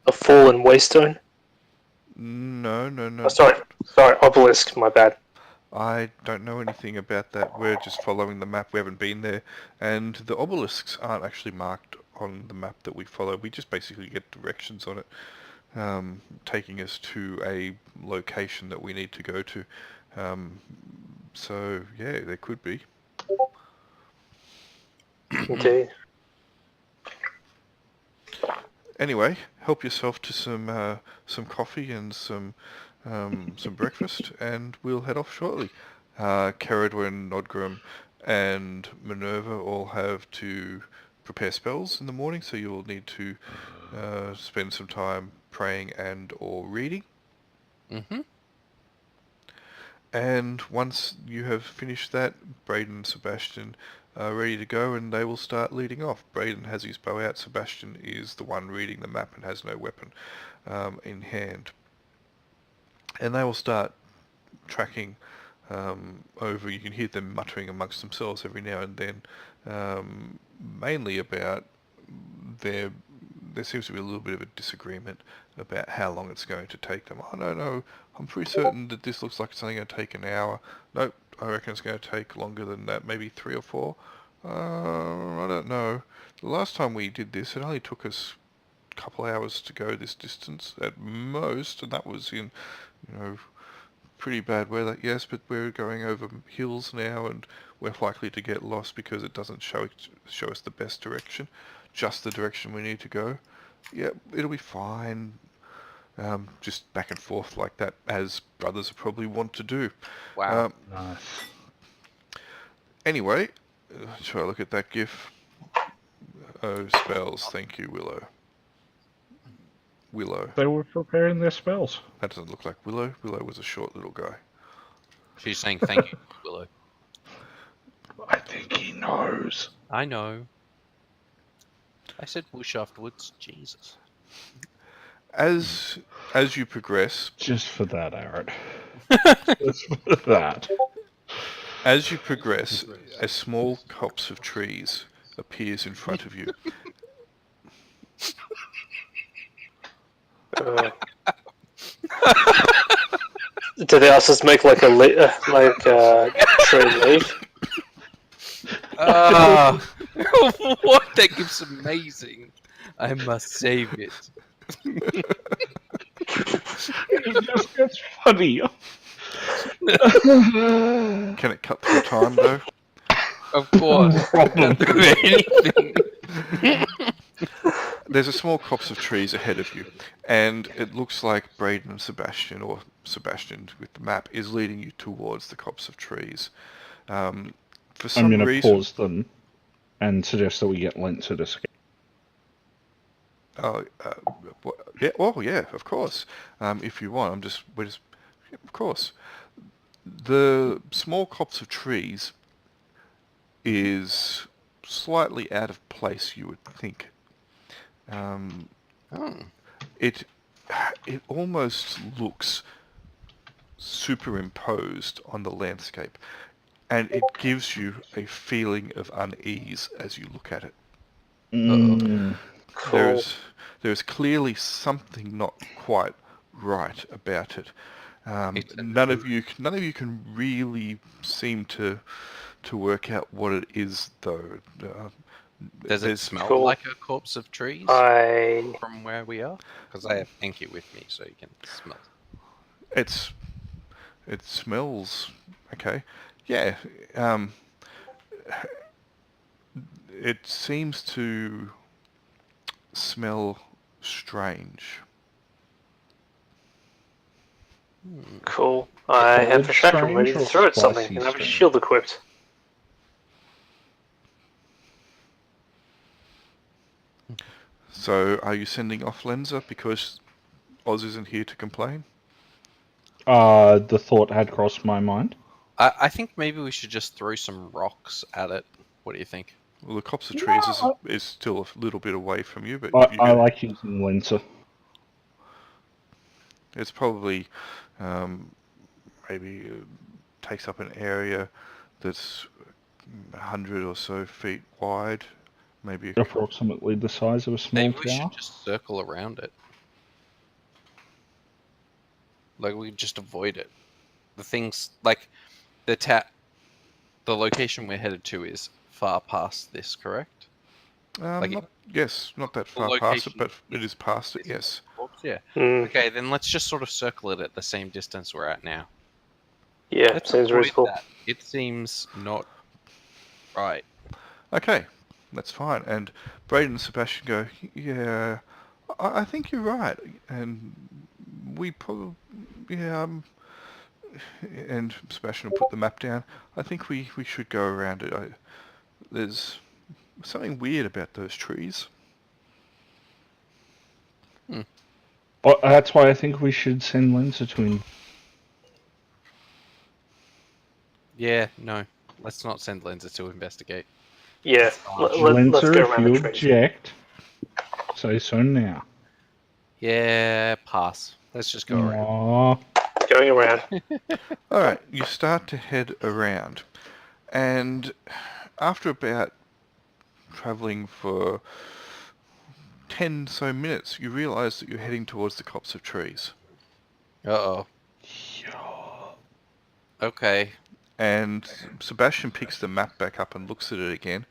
A fallen waystone? No. Oh, sorry, Obelisk, my bad. I don't know anything about that. We're just following the map. We haven't been there. And the obelisks aren't actually marked on the map that we follow. We just basically get directions on it, taking us to a location that we need to go to. So, yeah, there could be. Okay. Anyway, help yourself to some coffee and some breakfast, and we'll head off shortly. Caradwin, Nodgrim, and Minerva all have to prepare spells in the morning, so you'll need to spend some time praying and or reading. And once you have finished that, Braden and Sebastian are ready to go, and they will start leading off. Braden has his bow out. Sebastian is the one reading the map and has no weapon in hand. And they will start tracking over. You can hear them muttering amongst themselves every now and then, mainly about there seems to be a little bit of a disagreement about how long it's going to take them. Oh, no, I'm pretty certain that this looks like it's only going to take an hour. Nope, I reckon it's going to take longer than that, maybe 3 or 4. I don't know. The last time we did this, it only took us a couple hours to go this distance at most, and that was in, pretty bad weather. Yes, but we're going over hills now, and we're likely to get lost because it doesn't show us the best direction, just the direction we need to go. Yeah, it'll be fine. Just back and forth like that, as brothers probably want to do. Wow. Nice. Anyway, try to look at that gif. Oh, spells. Thank you, Willow. They were preparing their spells. That doesn't look like Willow. Willow was a short little guy. She's saying thank you, Willow. I think he knows. I know. I said whoosh afterwards. Jesus. As you progress... Just for that, Aaron. Just for that. As you progress, a small copse of trees appears in front of you. Do the asses make like a tree leaf? What? That gift's amazing. I must save it. It just gets funnier. Can it cut through time, though? Of course. Don't do anything. There's a small copse of trees ahead of you, and it looks like Braden and Sebastian, or Sebastian with the map, is leading you towards the copse of trees. For some I'm going reason... to pause them and suggest that we get Lent to escape. Oh, yeah. Oh, yeah. Of course. If you want, of course. The small copse of trees is slightly out of place, you would think. It almost looks superimposed on the landscape, and it gives you a feeling of unease as you look at it. Cool. There's clearly something not quite right about it. None of you can really seem to work out what it is, though. Does it smell Cool. like a corpse of trees from where we are? Because I have Enki with me, so you can smell. It smells okay. Yeah. It seems to smell strange. Cool. I have Cold a shotgun ready to strange or throw at something, spicy and I have a strange? shield equipped. So, are you sending off Lenza because Oz isn't here to complain? The thought had crossed my mind. I think maybe we should just throw some rocks at it. What do you think? Well, the copse of trees is still a little bit away from you, but I like using Lenser. it's probably maybe takes up an area that's 100 or so feet wide, maybe. Approximately the size of a small Maybe we tower. should just circle around it. Like we just avoid it. The things like the location we're headed to is far past this, correct? Like not that far past it, but it is past it. Yes. Yeah. Mm. Okay, then let's just sort of circle it at the same distance we're at now. Yeah, Let's seems avoid reasonable. that. It seems not right. Okay, that's fine. And Braden and Sebastian go, yeah, I think you're right. And we probably, yeah, and Sebastian will put the map down. I think we should go around it. There's something weird about those trees. Well, that's why I think we should send Lenser to him. Yeah, no. Let's not send Lenza to investigate. Yeah, let's Lenser, go if around you the trees. object, say so now. Yeah, pass. Let's just go around. Aww. Going around. All right, you start to head around, and after about travelling for 10 so minutes, you realise that you're heading towards the copse of trees. Uh-oh. Okay. And Sebastian picks the map back up and looks at it again,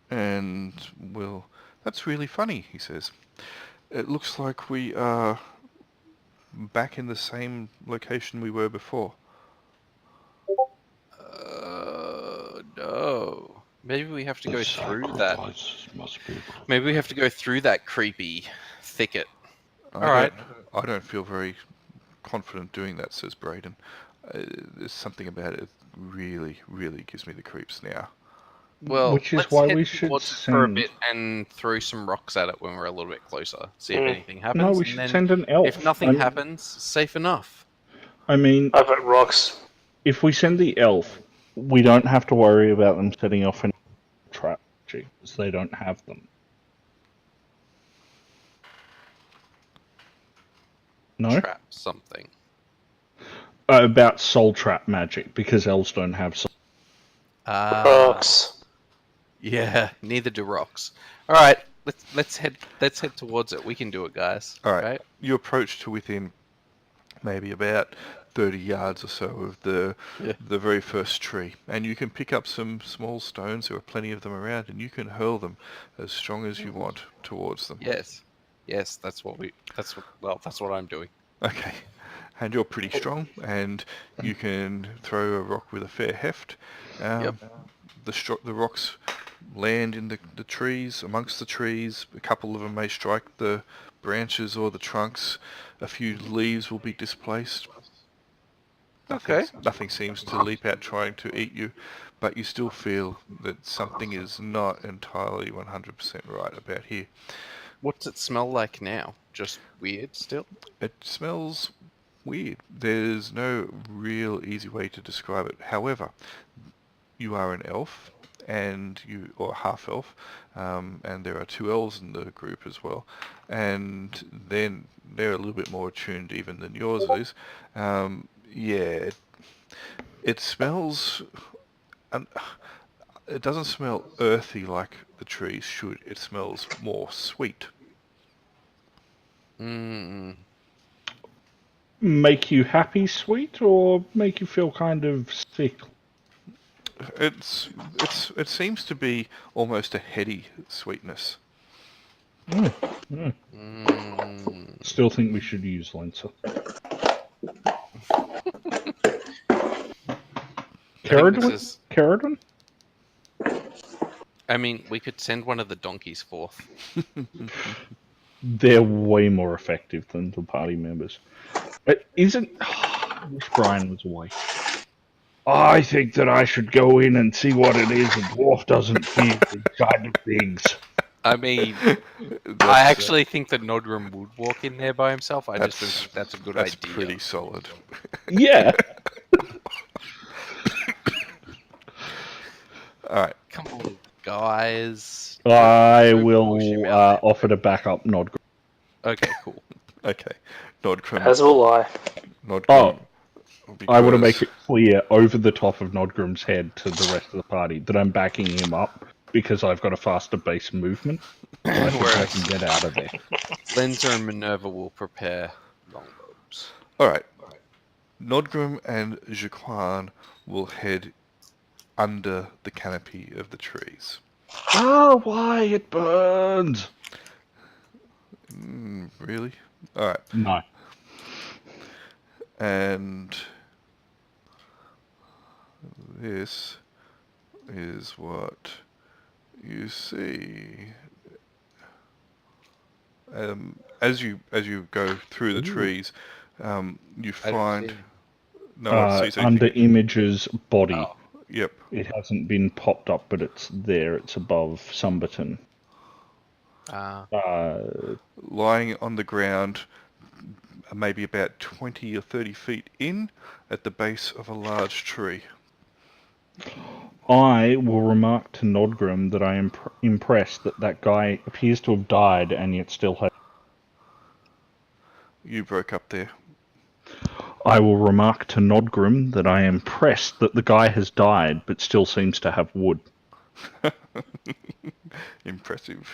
and, well, that's really funny, he says. It looks like we are back in the same location we were before. No. Maybe we have to go through that. Maybe we have to go through that creepy thicket. I don't feel very confident doing that, says Braden. There's something about it that really, really gives me the creeps now. Well, Which is let's why head we should towards it for a send- bit and throw some rocks at it when we're a little bit closer. See if anything happens. No, we and should then send an elf. If nothing happens, safe enough. I mean, I've got rocks. if we send the elf, we don't have to worry about them setting off any trap because they don't have them. No? Trap something. About soul trap magic, because elves don't have soul. Rocks. Yeah, neither do rocks. All right, let's head towards it. We can do it, guys. All right. You approach to within maybe about 30 yards or so of the very first tree, and you can pick up some small stones. There are plenty of them around, and you can hurl them as strong as you want towards them. Yes, that's what I'm doing. Okay. And you're pretty strong, and you can throw a rock with a fair heft. Yep. The rocks land in the trees, amongst the trees. A couple of them may strike the branches or the trunks. A few leaves will be displaced. Nothing seems to leap out trying to eat you, but you still feel that something is not entirely 100% right about here. What's it smell like now? Just weird still? It smells weird. There's no real easy way to describe it. However, you are an elf, and or half elf, and there are 2 elves in the group as well, and then they're a little bit more attuned even than yours is. Yeah, it smells. It doesn't smell earthy like the trees should. It smells more sweet. Mm. Make you happy, sweet, or make you feel kind of sick? It seems to be almost a heady sweetness. Still think we should use Lensa. Caradon? I mean, we could send one of the donkeys forth. They're way more effective than the party members. But isn't... I wish Brian was away. I think that I should go in and see what it is. A dwarf doesn't fear these kind of things. I mean, I actually think that Nodgrim would walk in there by himself. I just don't think that's a good idea. That's pretty solid. Yeah. Alright. Come on, guys. I will offer to back up Nodgrim. Okay, cool. Okay. Nodgrim. As will I. Nodgrim. I want to make it clear over the top of Nodgrim's head to the rest of the party that I'm backing him up because I've got a faster base movement. I think I can get out of there. Lenza and Minerva will prepare longbows. Alright. Nodgrim and Jaquan will head under the canopy of the trees. Oh, why? It burns! Really? Alright. No. And this is what you see. As you go through the trees, you find under images body. Oh. Yep. It hasn't been popped up, but it's there. It's above Sumberton. Lying on the ground, maybe about 20 or 30 feet in, at the base of a large tree. I will remark to Nodgrim that I am impressed that guy appears to have died and yet still has... You broke up there. I will remark to Nodgrim that I am impressed that the guy has died but still seems to have wood. Impressive.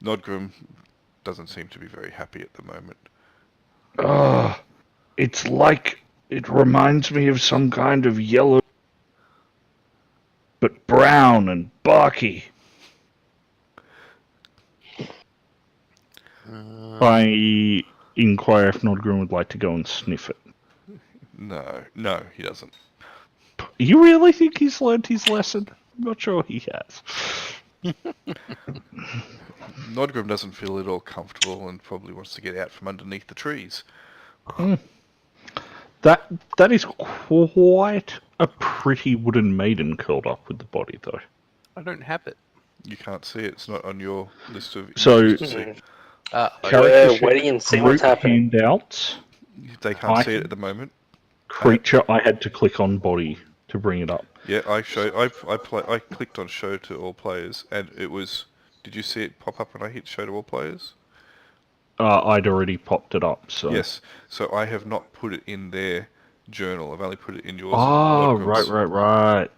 Nodgrim doesn't seem to be very happy at the moment. It's like it reminds me of some kind of yellow, but brown and barky. I inquire if Nodgrim would like to go and sniff it. No, he doesn't. You really think he's learned his lesson? I'm not sure he has. Nodgrim doesn't feel at all comfortable and probably wants to get out from underneath the trees. That is quite a pretty wooden maiden curled up with the body, though. I don't have it. You can't see it. It's not on your list of So, images to see. Waiting and see what's group happening. handouts. They can't see it at the moment. Creature, I had to click on body to bring it up. Yeah, I clicked on show to all players, and it was. Did you see it pop up when I hit show to all players? I'd already popped it up, so... Yes, so I have not put it in their journal. I've only put it in yours. Oh, Nodgrim's. right.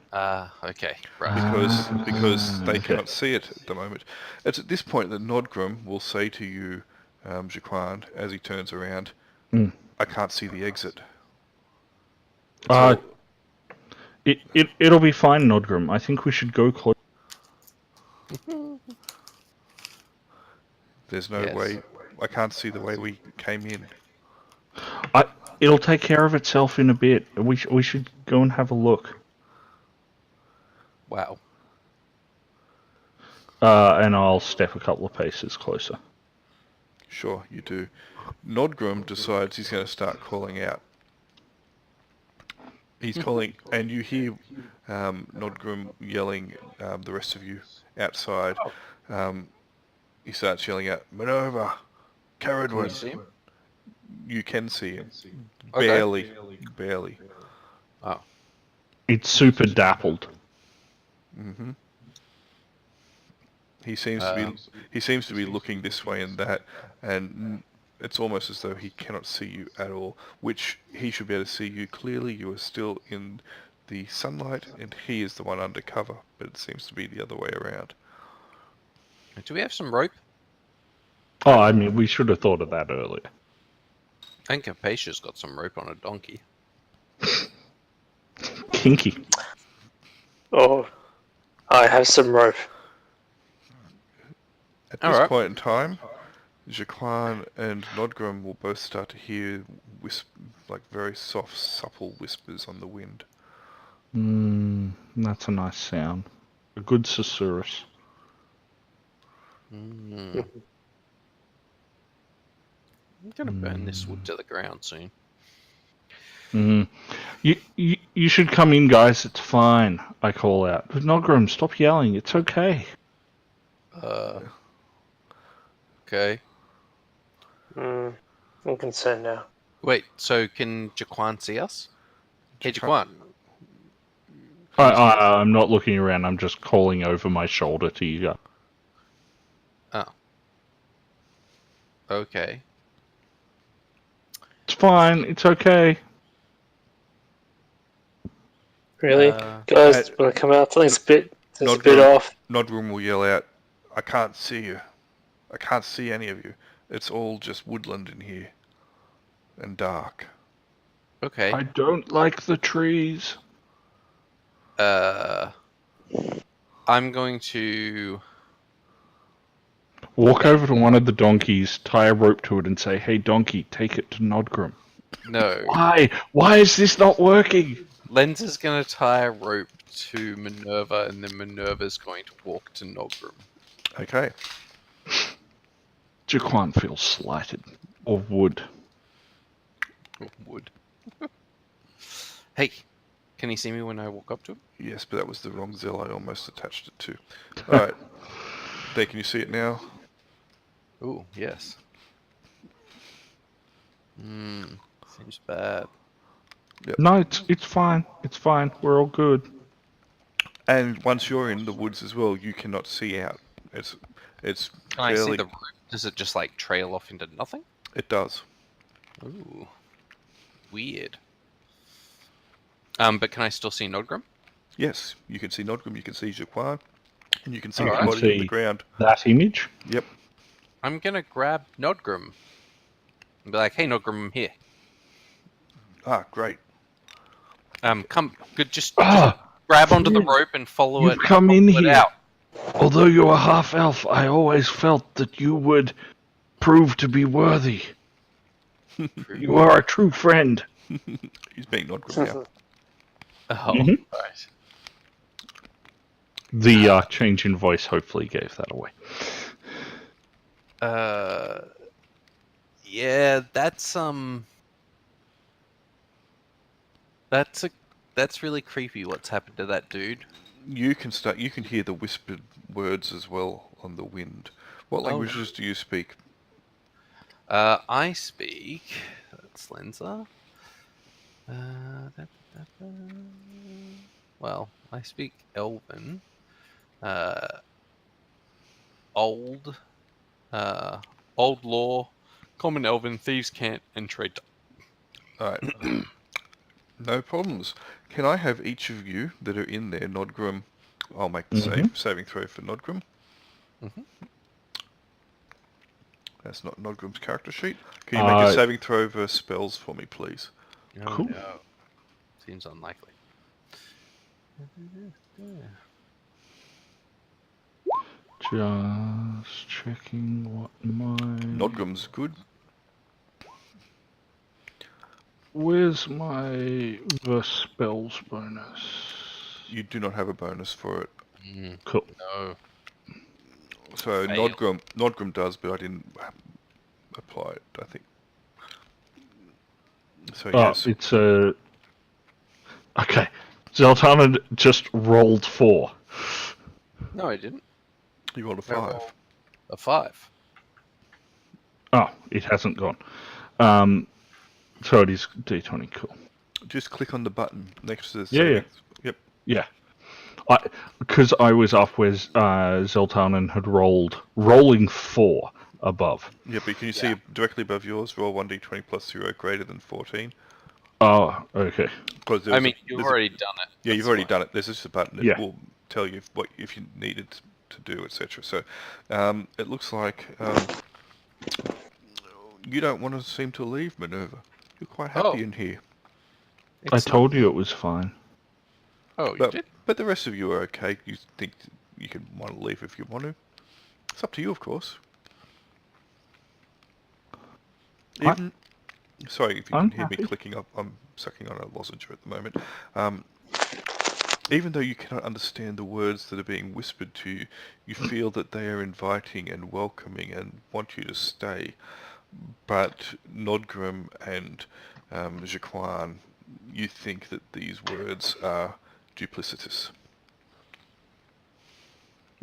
Okay, right. Because they cannot see it at the moment. It's at this point that Nodgrim will say to you, Jaquan, as he turns around, I can't see the exit. It'll be fine, Nodgrim. I think we should go close. There's no way. I can't see the way we came in. It'll take care of itself in a bit. We should go and have a look. Wow. And I'll step a couple of paces closer. Sure, you do. Nodgrim decides he's going to start calling out. He's calling, and you hear Nodgrim yelling, the rest of you outside. He starts yelling out, Minerva, Caradon. You You can see him. Okay. Barely. Oh. It's super dappled. Mm-hmm. He seems to be looking this way and that, and it's almost as though he cannot see you at all, which he should be able to see you clearly. You are still in the sunlight, and he is the one undercover, but it seems to be the other way around. Do we have some rope? Oh, I mean, we should have thought of that earlier. I think Capatia's got some rope on a donkey. Kinky. Oh, I have some rope. At this point in time, Jaquan and Nodgrim will both start to hear like very soft, supple whispers on the wind. That's a nice sound. A good susurrus. I'm gonna burn this wood to the ground soon. You should come in, guys. It's fine. I call out. Nodgrim, stop yelling. It's okay. Okay. I'm concerned now. Wait, so can Jaquan see us? Hey, Jaquan. I'm not looking around. I'm just calling over my shoulder to you guys. Oh. Okay. It's fine. It's okay. Really? Guys, when I come out, something's a bit off. Nodgrim will yell out, "I can't see you. I can't see any of you. It's all just woodland in here. And dark." Okay. I don't like the trees. I'm going to walk over to one of the donkeys, tie a rope to it, and say, "Hey, donkey, take it to Nodgrim." No. Why? Why is this not working? Lens is going to tie a rope to Minerva, and then Minerva's going to walk to Nodgrim. Okay. Jaquan feels slighted. Or would. Wood. Hey, can he see me when I walk up to him? Yes, but that was the wrong Zell I almost attached it to. Alright. There, can you see it now? Ooh, yes. Seems bad. Yep. No, it's fine. It's fine. We're all good. And once you're in the woods as well, you cannot see out. It's Can I see fairly... the rope? Does it just like trail off into nothing? It does. Ooh. Weird. But can I still see Nodgrim? Yes, you can see Nodgrim, you can see Jaquan, and you can see the Alright. body on the ground. That image? Yep. I'm gonna grab Nodgrim and be like, "Hey, Nodgrim, I'm here. Ah, great. Just grab onto the rope and follow it. You've come in follow it here. out." Although you're a half-elf, I always felt that you would prove to be worthy. You are a true friend. He's being Nodgrim now. Oh, right. The change in voice hopefully gave that away. Yeah, that's really creepy. What's happened to that dude? You can hear the whispered words as well on the wind. What languages do you speak? I speak. That's Lenza. Well, I speak Elven. Old Law, Common Elven, Thieves' Cant, and Trade. Alright. No problems. Can I have each of you that are in there, Nodgrim? I'll make the saving throw for Nodgrim. That's not Nodgrim's character sheet. Can you make a saving throw versus spells for me, please? Oh, Cool. no. Seems unlikely. Just checking what my... Nodgrim's good. Where's my verse spells bonus? You do not have a bonus for it. Cool. No. So Fail. Nodgrim does, but I didn't apply it, I think. So yes. It's a... Okay. Zeltarnin just rolled 4. No, I didn't. You rolled a 5. A 5. Oh, it hasn't gone. So it is D20, cool. Just click on the button next to the Yeah, settings. Yep. Yeah. Because I was up where Zeltarnin had rolling 4 above. Yeah, but can you see directly above yours? Roll 1d20 plus 0 greater than 14. Oh, okay. Because I mean, you've already done it. Yeah, you've already done it. There's just a button that Yeah. will tell you if you needed to do, etc. So, it looks like you don't want to seem to leave Minerva. You're quite happy in here. I told you it was fine. Oh, you But did? but the rest of you are okay. You think you can want to leave if you want to. It's up to you, of course. Even sorry if you I'm can hear me happy. clicking up. I'm sucking on a lozenge at the moment. Even though you cannot understand the words that are being whispered to you, you feel that they are inviting and welcoming and want you to stay. But Nodgrim and Jaquan, you think that these words are duplicitous.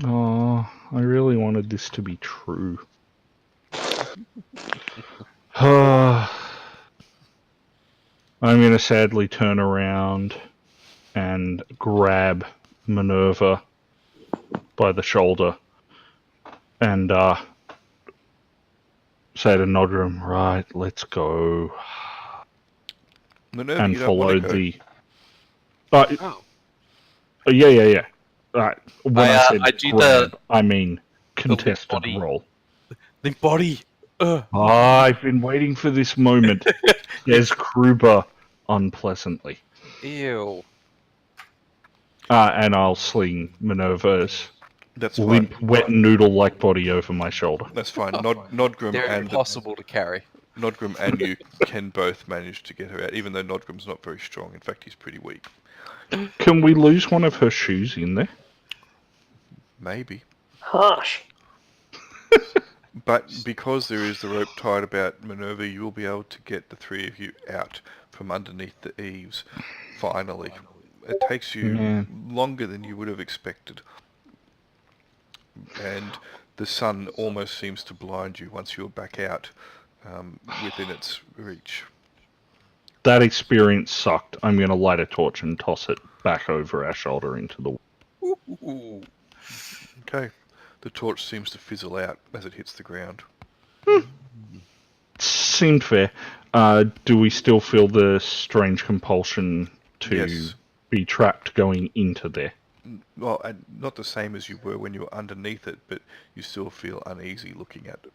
Oh, I really wanted this to be true. I'm going to sadly turn around and grab Minerva by the shoulder and say to Nodrim, right, let's go. Minerva, And you don't want follow to go. the... Oh. Yeah. Right. When I said I do grab, I mean contested body. roll. The body. I've been waiting for this moment, says Kruber unpleasantly. Ew. And I'll sling Minerva's That's fine. limp, wet noodle-like body over my shoulder. That's fine. Nodgrim They're and impossible to carry. Nodgrim and you can both manage to get her out, even though Nodgrim's not very strong. In fact, he's pretty weak. Can we lose one of her shoes in there? Maybe. Harsh. But because there is the rope tied about Minerva, you will be able to get the three of you out from underneath the eaves, finally. It takes you longer than you would have expected. And the sun almost seems to blind you once you're back out within its reach. That experience sucked. I'm going to light a torch and toss it back over our shoulder into the... Ooh. Okay. The torch seems to fizzle out as it hits the ground. Seemed fair. Do we still feel the strange compulsion to Yes. be trapped going into there? Well, and not the same as you were when you were underneath it, but you still feel uneasy looking at it.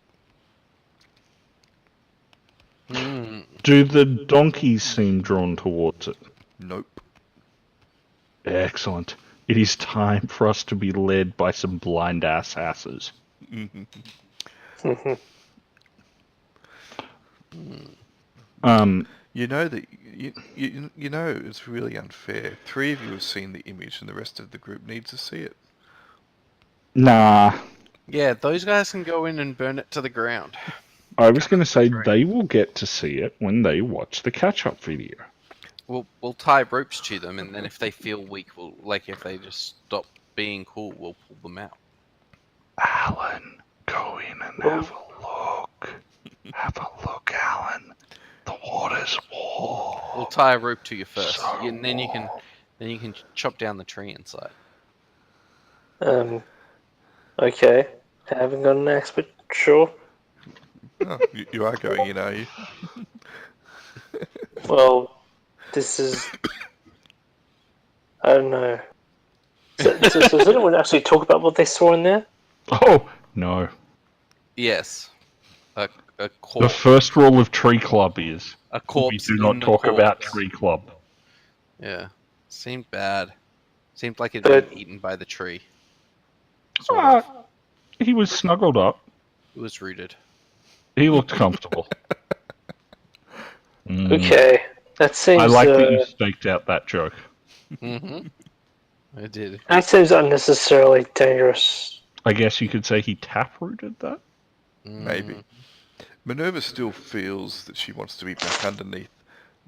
Do the donkeys seem drawn towards it? Nope. Excellent. It is time for us to be led by some blind asses. You know that you know it's really unfair. 3 of you have seen the image, and the rest of the group needs to see it. Nah. Yeah, those guys can go in and burn it to the ground. I was going to say they will get to see it when they watch the catch-up video. We'll tie ropes to them, and then if they feel weak, if they just stop being cool, we'll pull them out. Alan, go in and have a look. Have a look, Alan. The water's warm. We'll tie a rope to you first, So and then you can chop down the tree inside. Okay. Haven't got an axe, but sure. Oh, you are going in, are you? Well, this is... I don't know. So does anyone actually talk about what they saw in there? Oh, no. Yes, a The corpse. first rule of Tree Club is A we corpse. do not in the talk about corpse. Tree Club. Yeah, seemed bad. Seemed like it'd been eaten by the tree. Sort of. He was snuggled up. It was rooted. He looked comfortable. Okay. That seems... I like that you staked out that joke. Mm-hmm. I did. That seems unnecessarily dangerous. I guess you could say he taprooted that? Maybe. Minerva still feels that she wants to be back underneath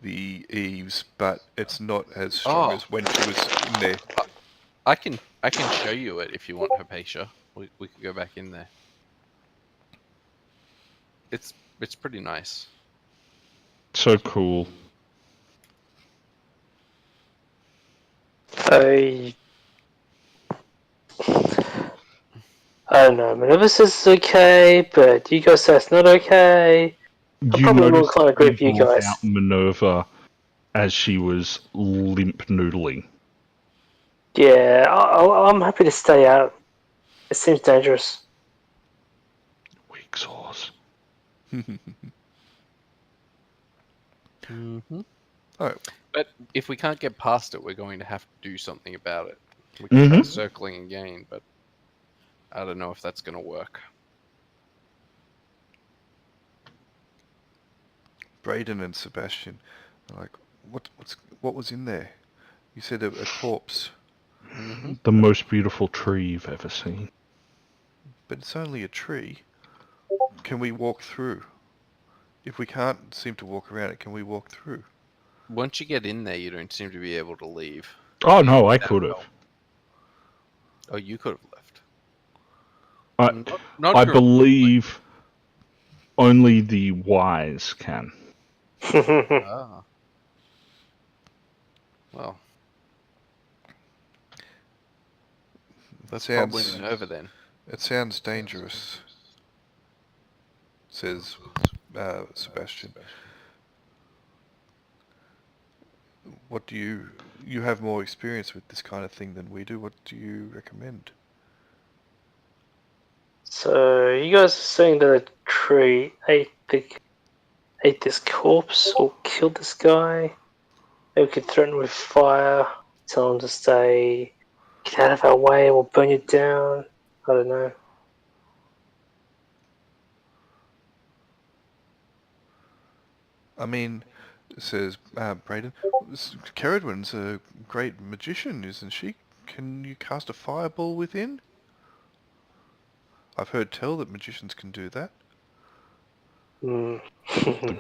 the eaves, but it's not as strong as when she was in there. I can show you it if you want, Hypatia. We could go back in there. It's pretty nice. So cool. I don't know. Minerva says it's okay, but you guys say it's not okay. I'm You probably more noticed inclined to agree with you brought guys. out Minerva as she was limp noodling. Yeah, I'm happy to stay out. It seems dangerous. Weak sauce. Mm-hmm. Alright, But if we can't get past it, we're going to have to do something about it. We can try circling again, but I don't know if that's going to work. Braden and Sebastian are like, what was in there? You said a corpse, Mm-hmm. The most beautiful tree you've ever seen. but it's only a tree. Can we walk through? If we can't seem to walk around it, can we walk through? Once you get in there, you don't seem to be able to leave. Oh no, I could have. Oh, you could have left. I Not group. believe only the wise can. Ah. Well, that's probably Minerva then. It sounds dangerous, says Sebastian. What do you have more experience with this kind of thing than we do? What do you recommend? So you guys are saying that a tree ate this corpse or killed this guy? Maybe we could threaten with fire, tell him to stay, get out of our way, we'll burn you down. I don't know. I mean, says Braden, Ceridwen's a great magician, isn't she? Can you cast a fireball within? I've heard tell that magicians can do that. The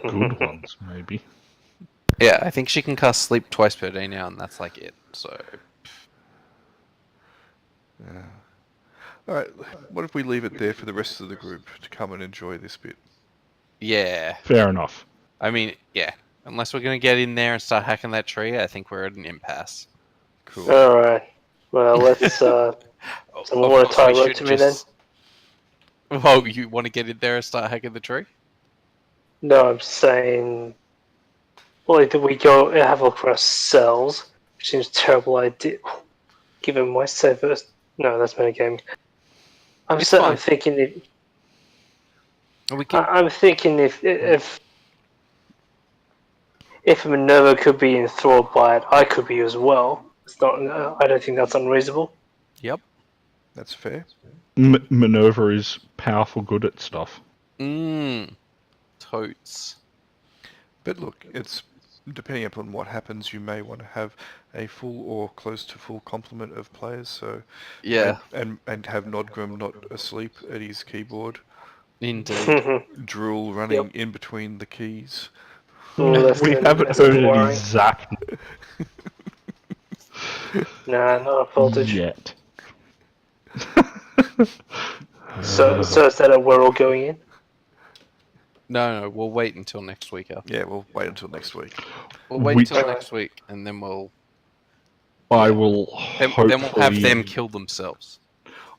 good ones, maybe. Yeah, I think she can cast sleep twice per day now, and that's like it. So, Yeah. Alright, what if we leave it there for the rest of the group to come and enjoy this bit? yeah. Fair enough. I mean, yeah. Unless we're going to get in there and start hacking that tree, I think we're at an impasse. Cool. Alright. Well, let's, someone want to tie a rope to me then? Oh, you want to get in there and start hacking the tree? No, I'm saying, well, either we go and have a look for ourselves, which seems a terrible idea, given my savers. No, that's my game. I'm thinking if Minerva could be enthralled by it, I could be as well. It's not. I don't think that's unreasonable. Yep. That's fair. Minerva is powerful good at stuff. Totes. But look, it's depending upon what happens, you may want to have a full or close to full complement of players. So Yeah. and have Nodgrim not asleep at his keyboard. Indeed. Drool running in between the keys. We haven't heard any zap Nah, not a voltage. yet. So is that we're all going in? No, we'll wait until next week, Al. Yeah, we'll wait until next week. We'll wait until next week, and then we'll... I will Then hopefully... we'll have them kill themselves.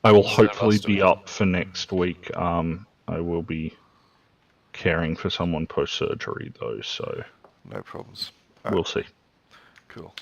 I will Instead of hopefully us doing be it. up for next week. I will be caring for someone post-surgery, though, so No problems. we'll see. Cool.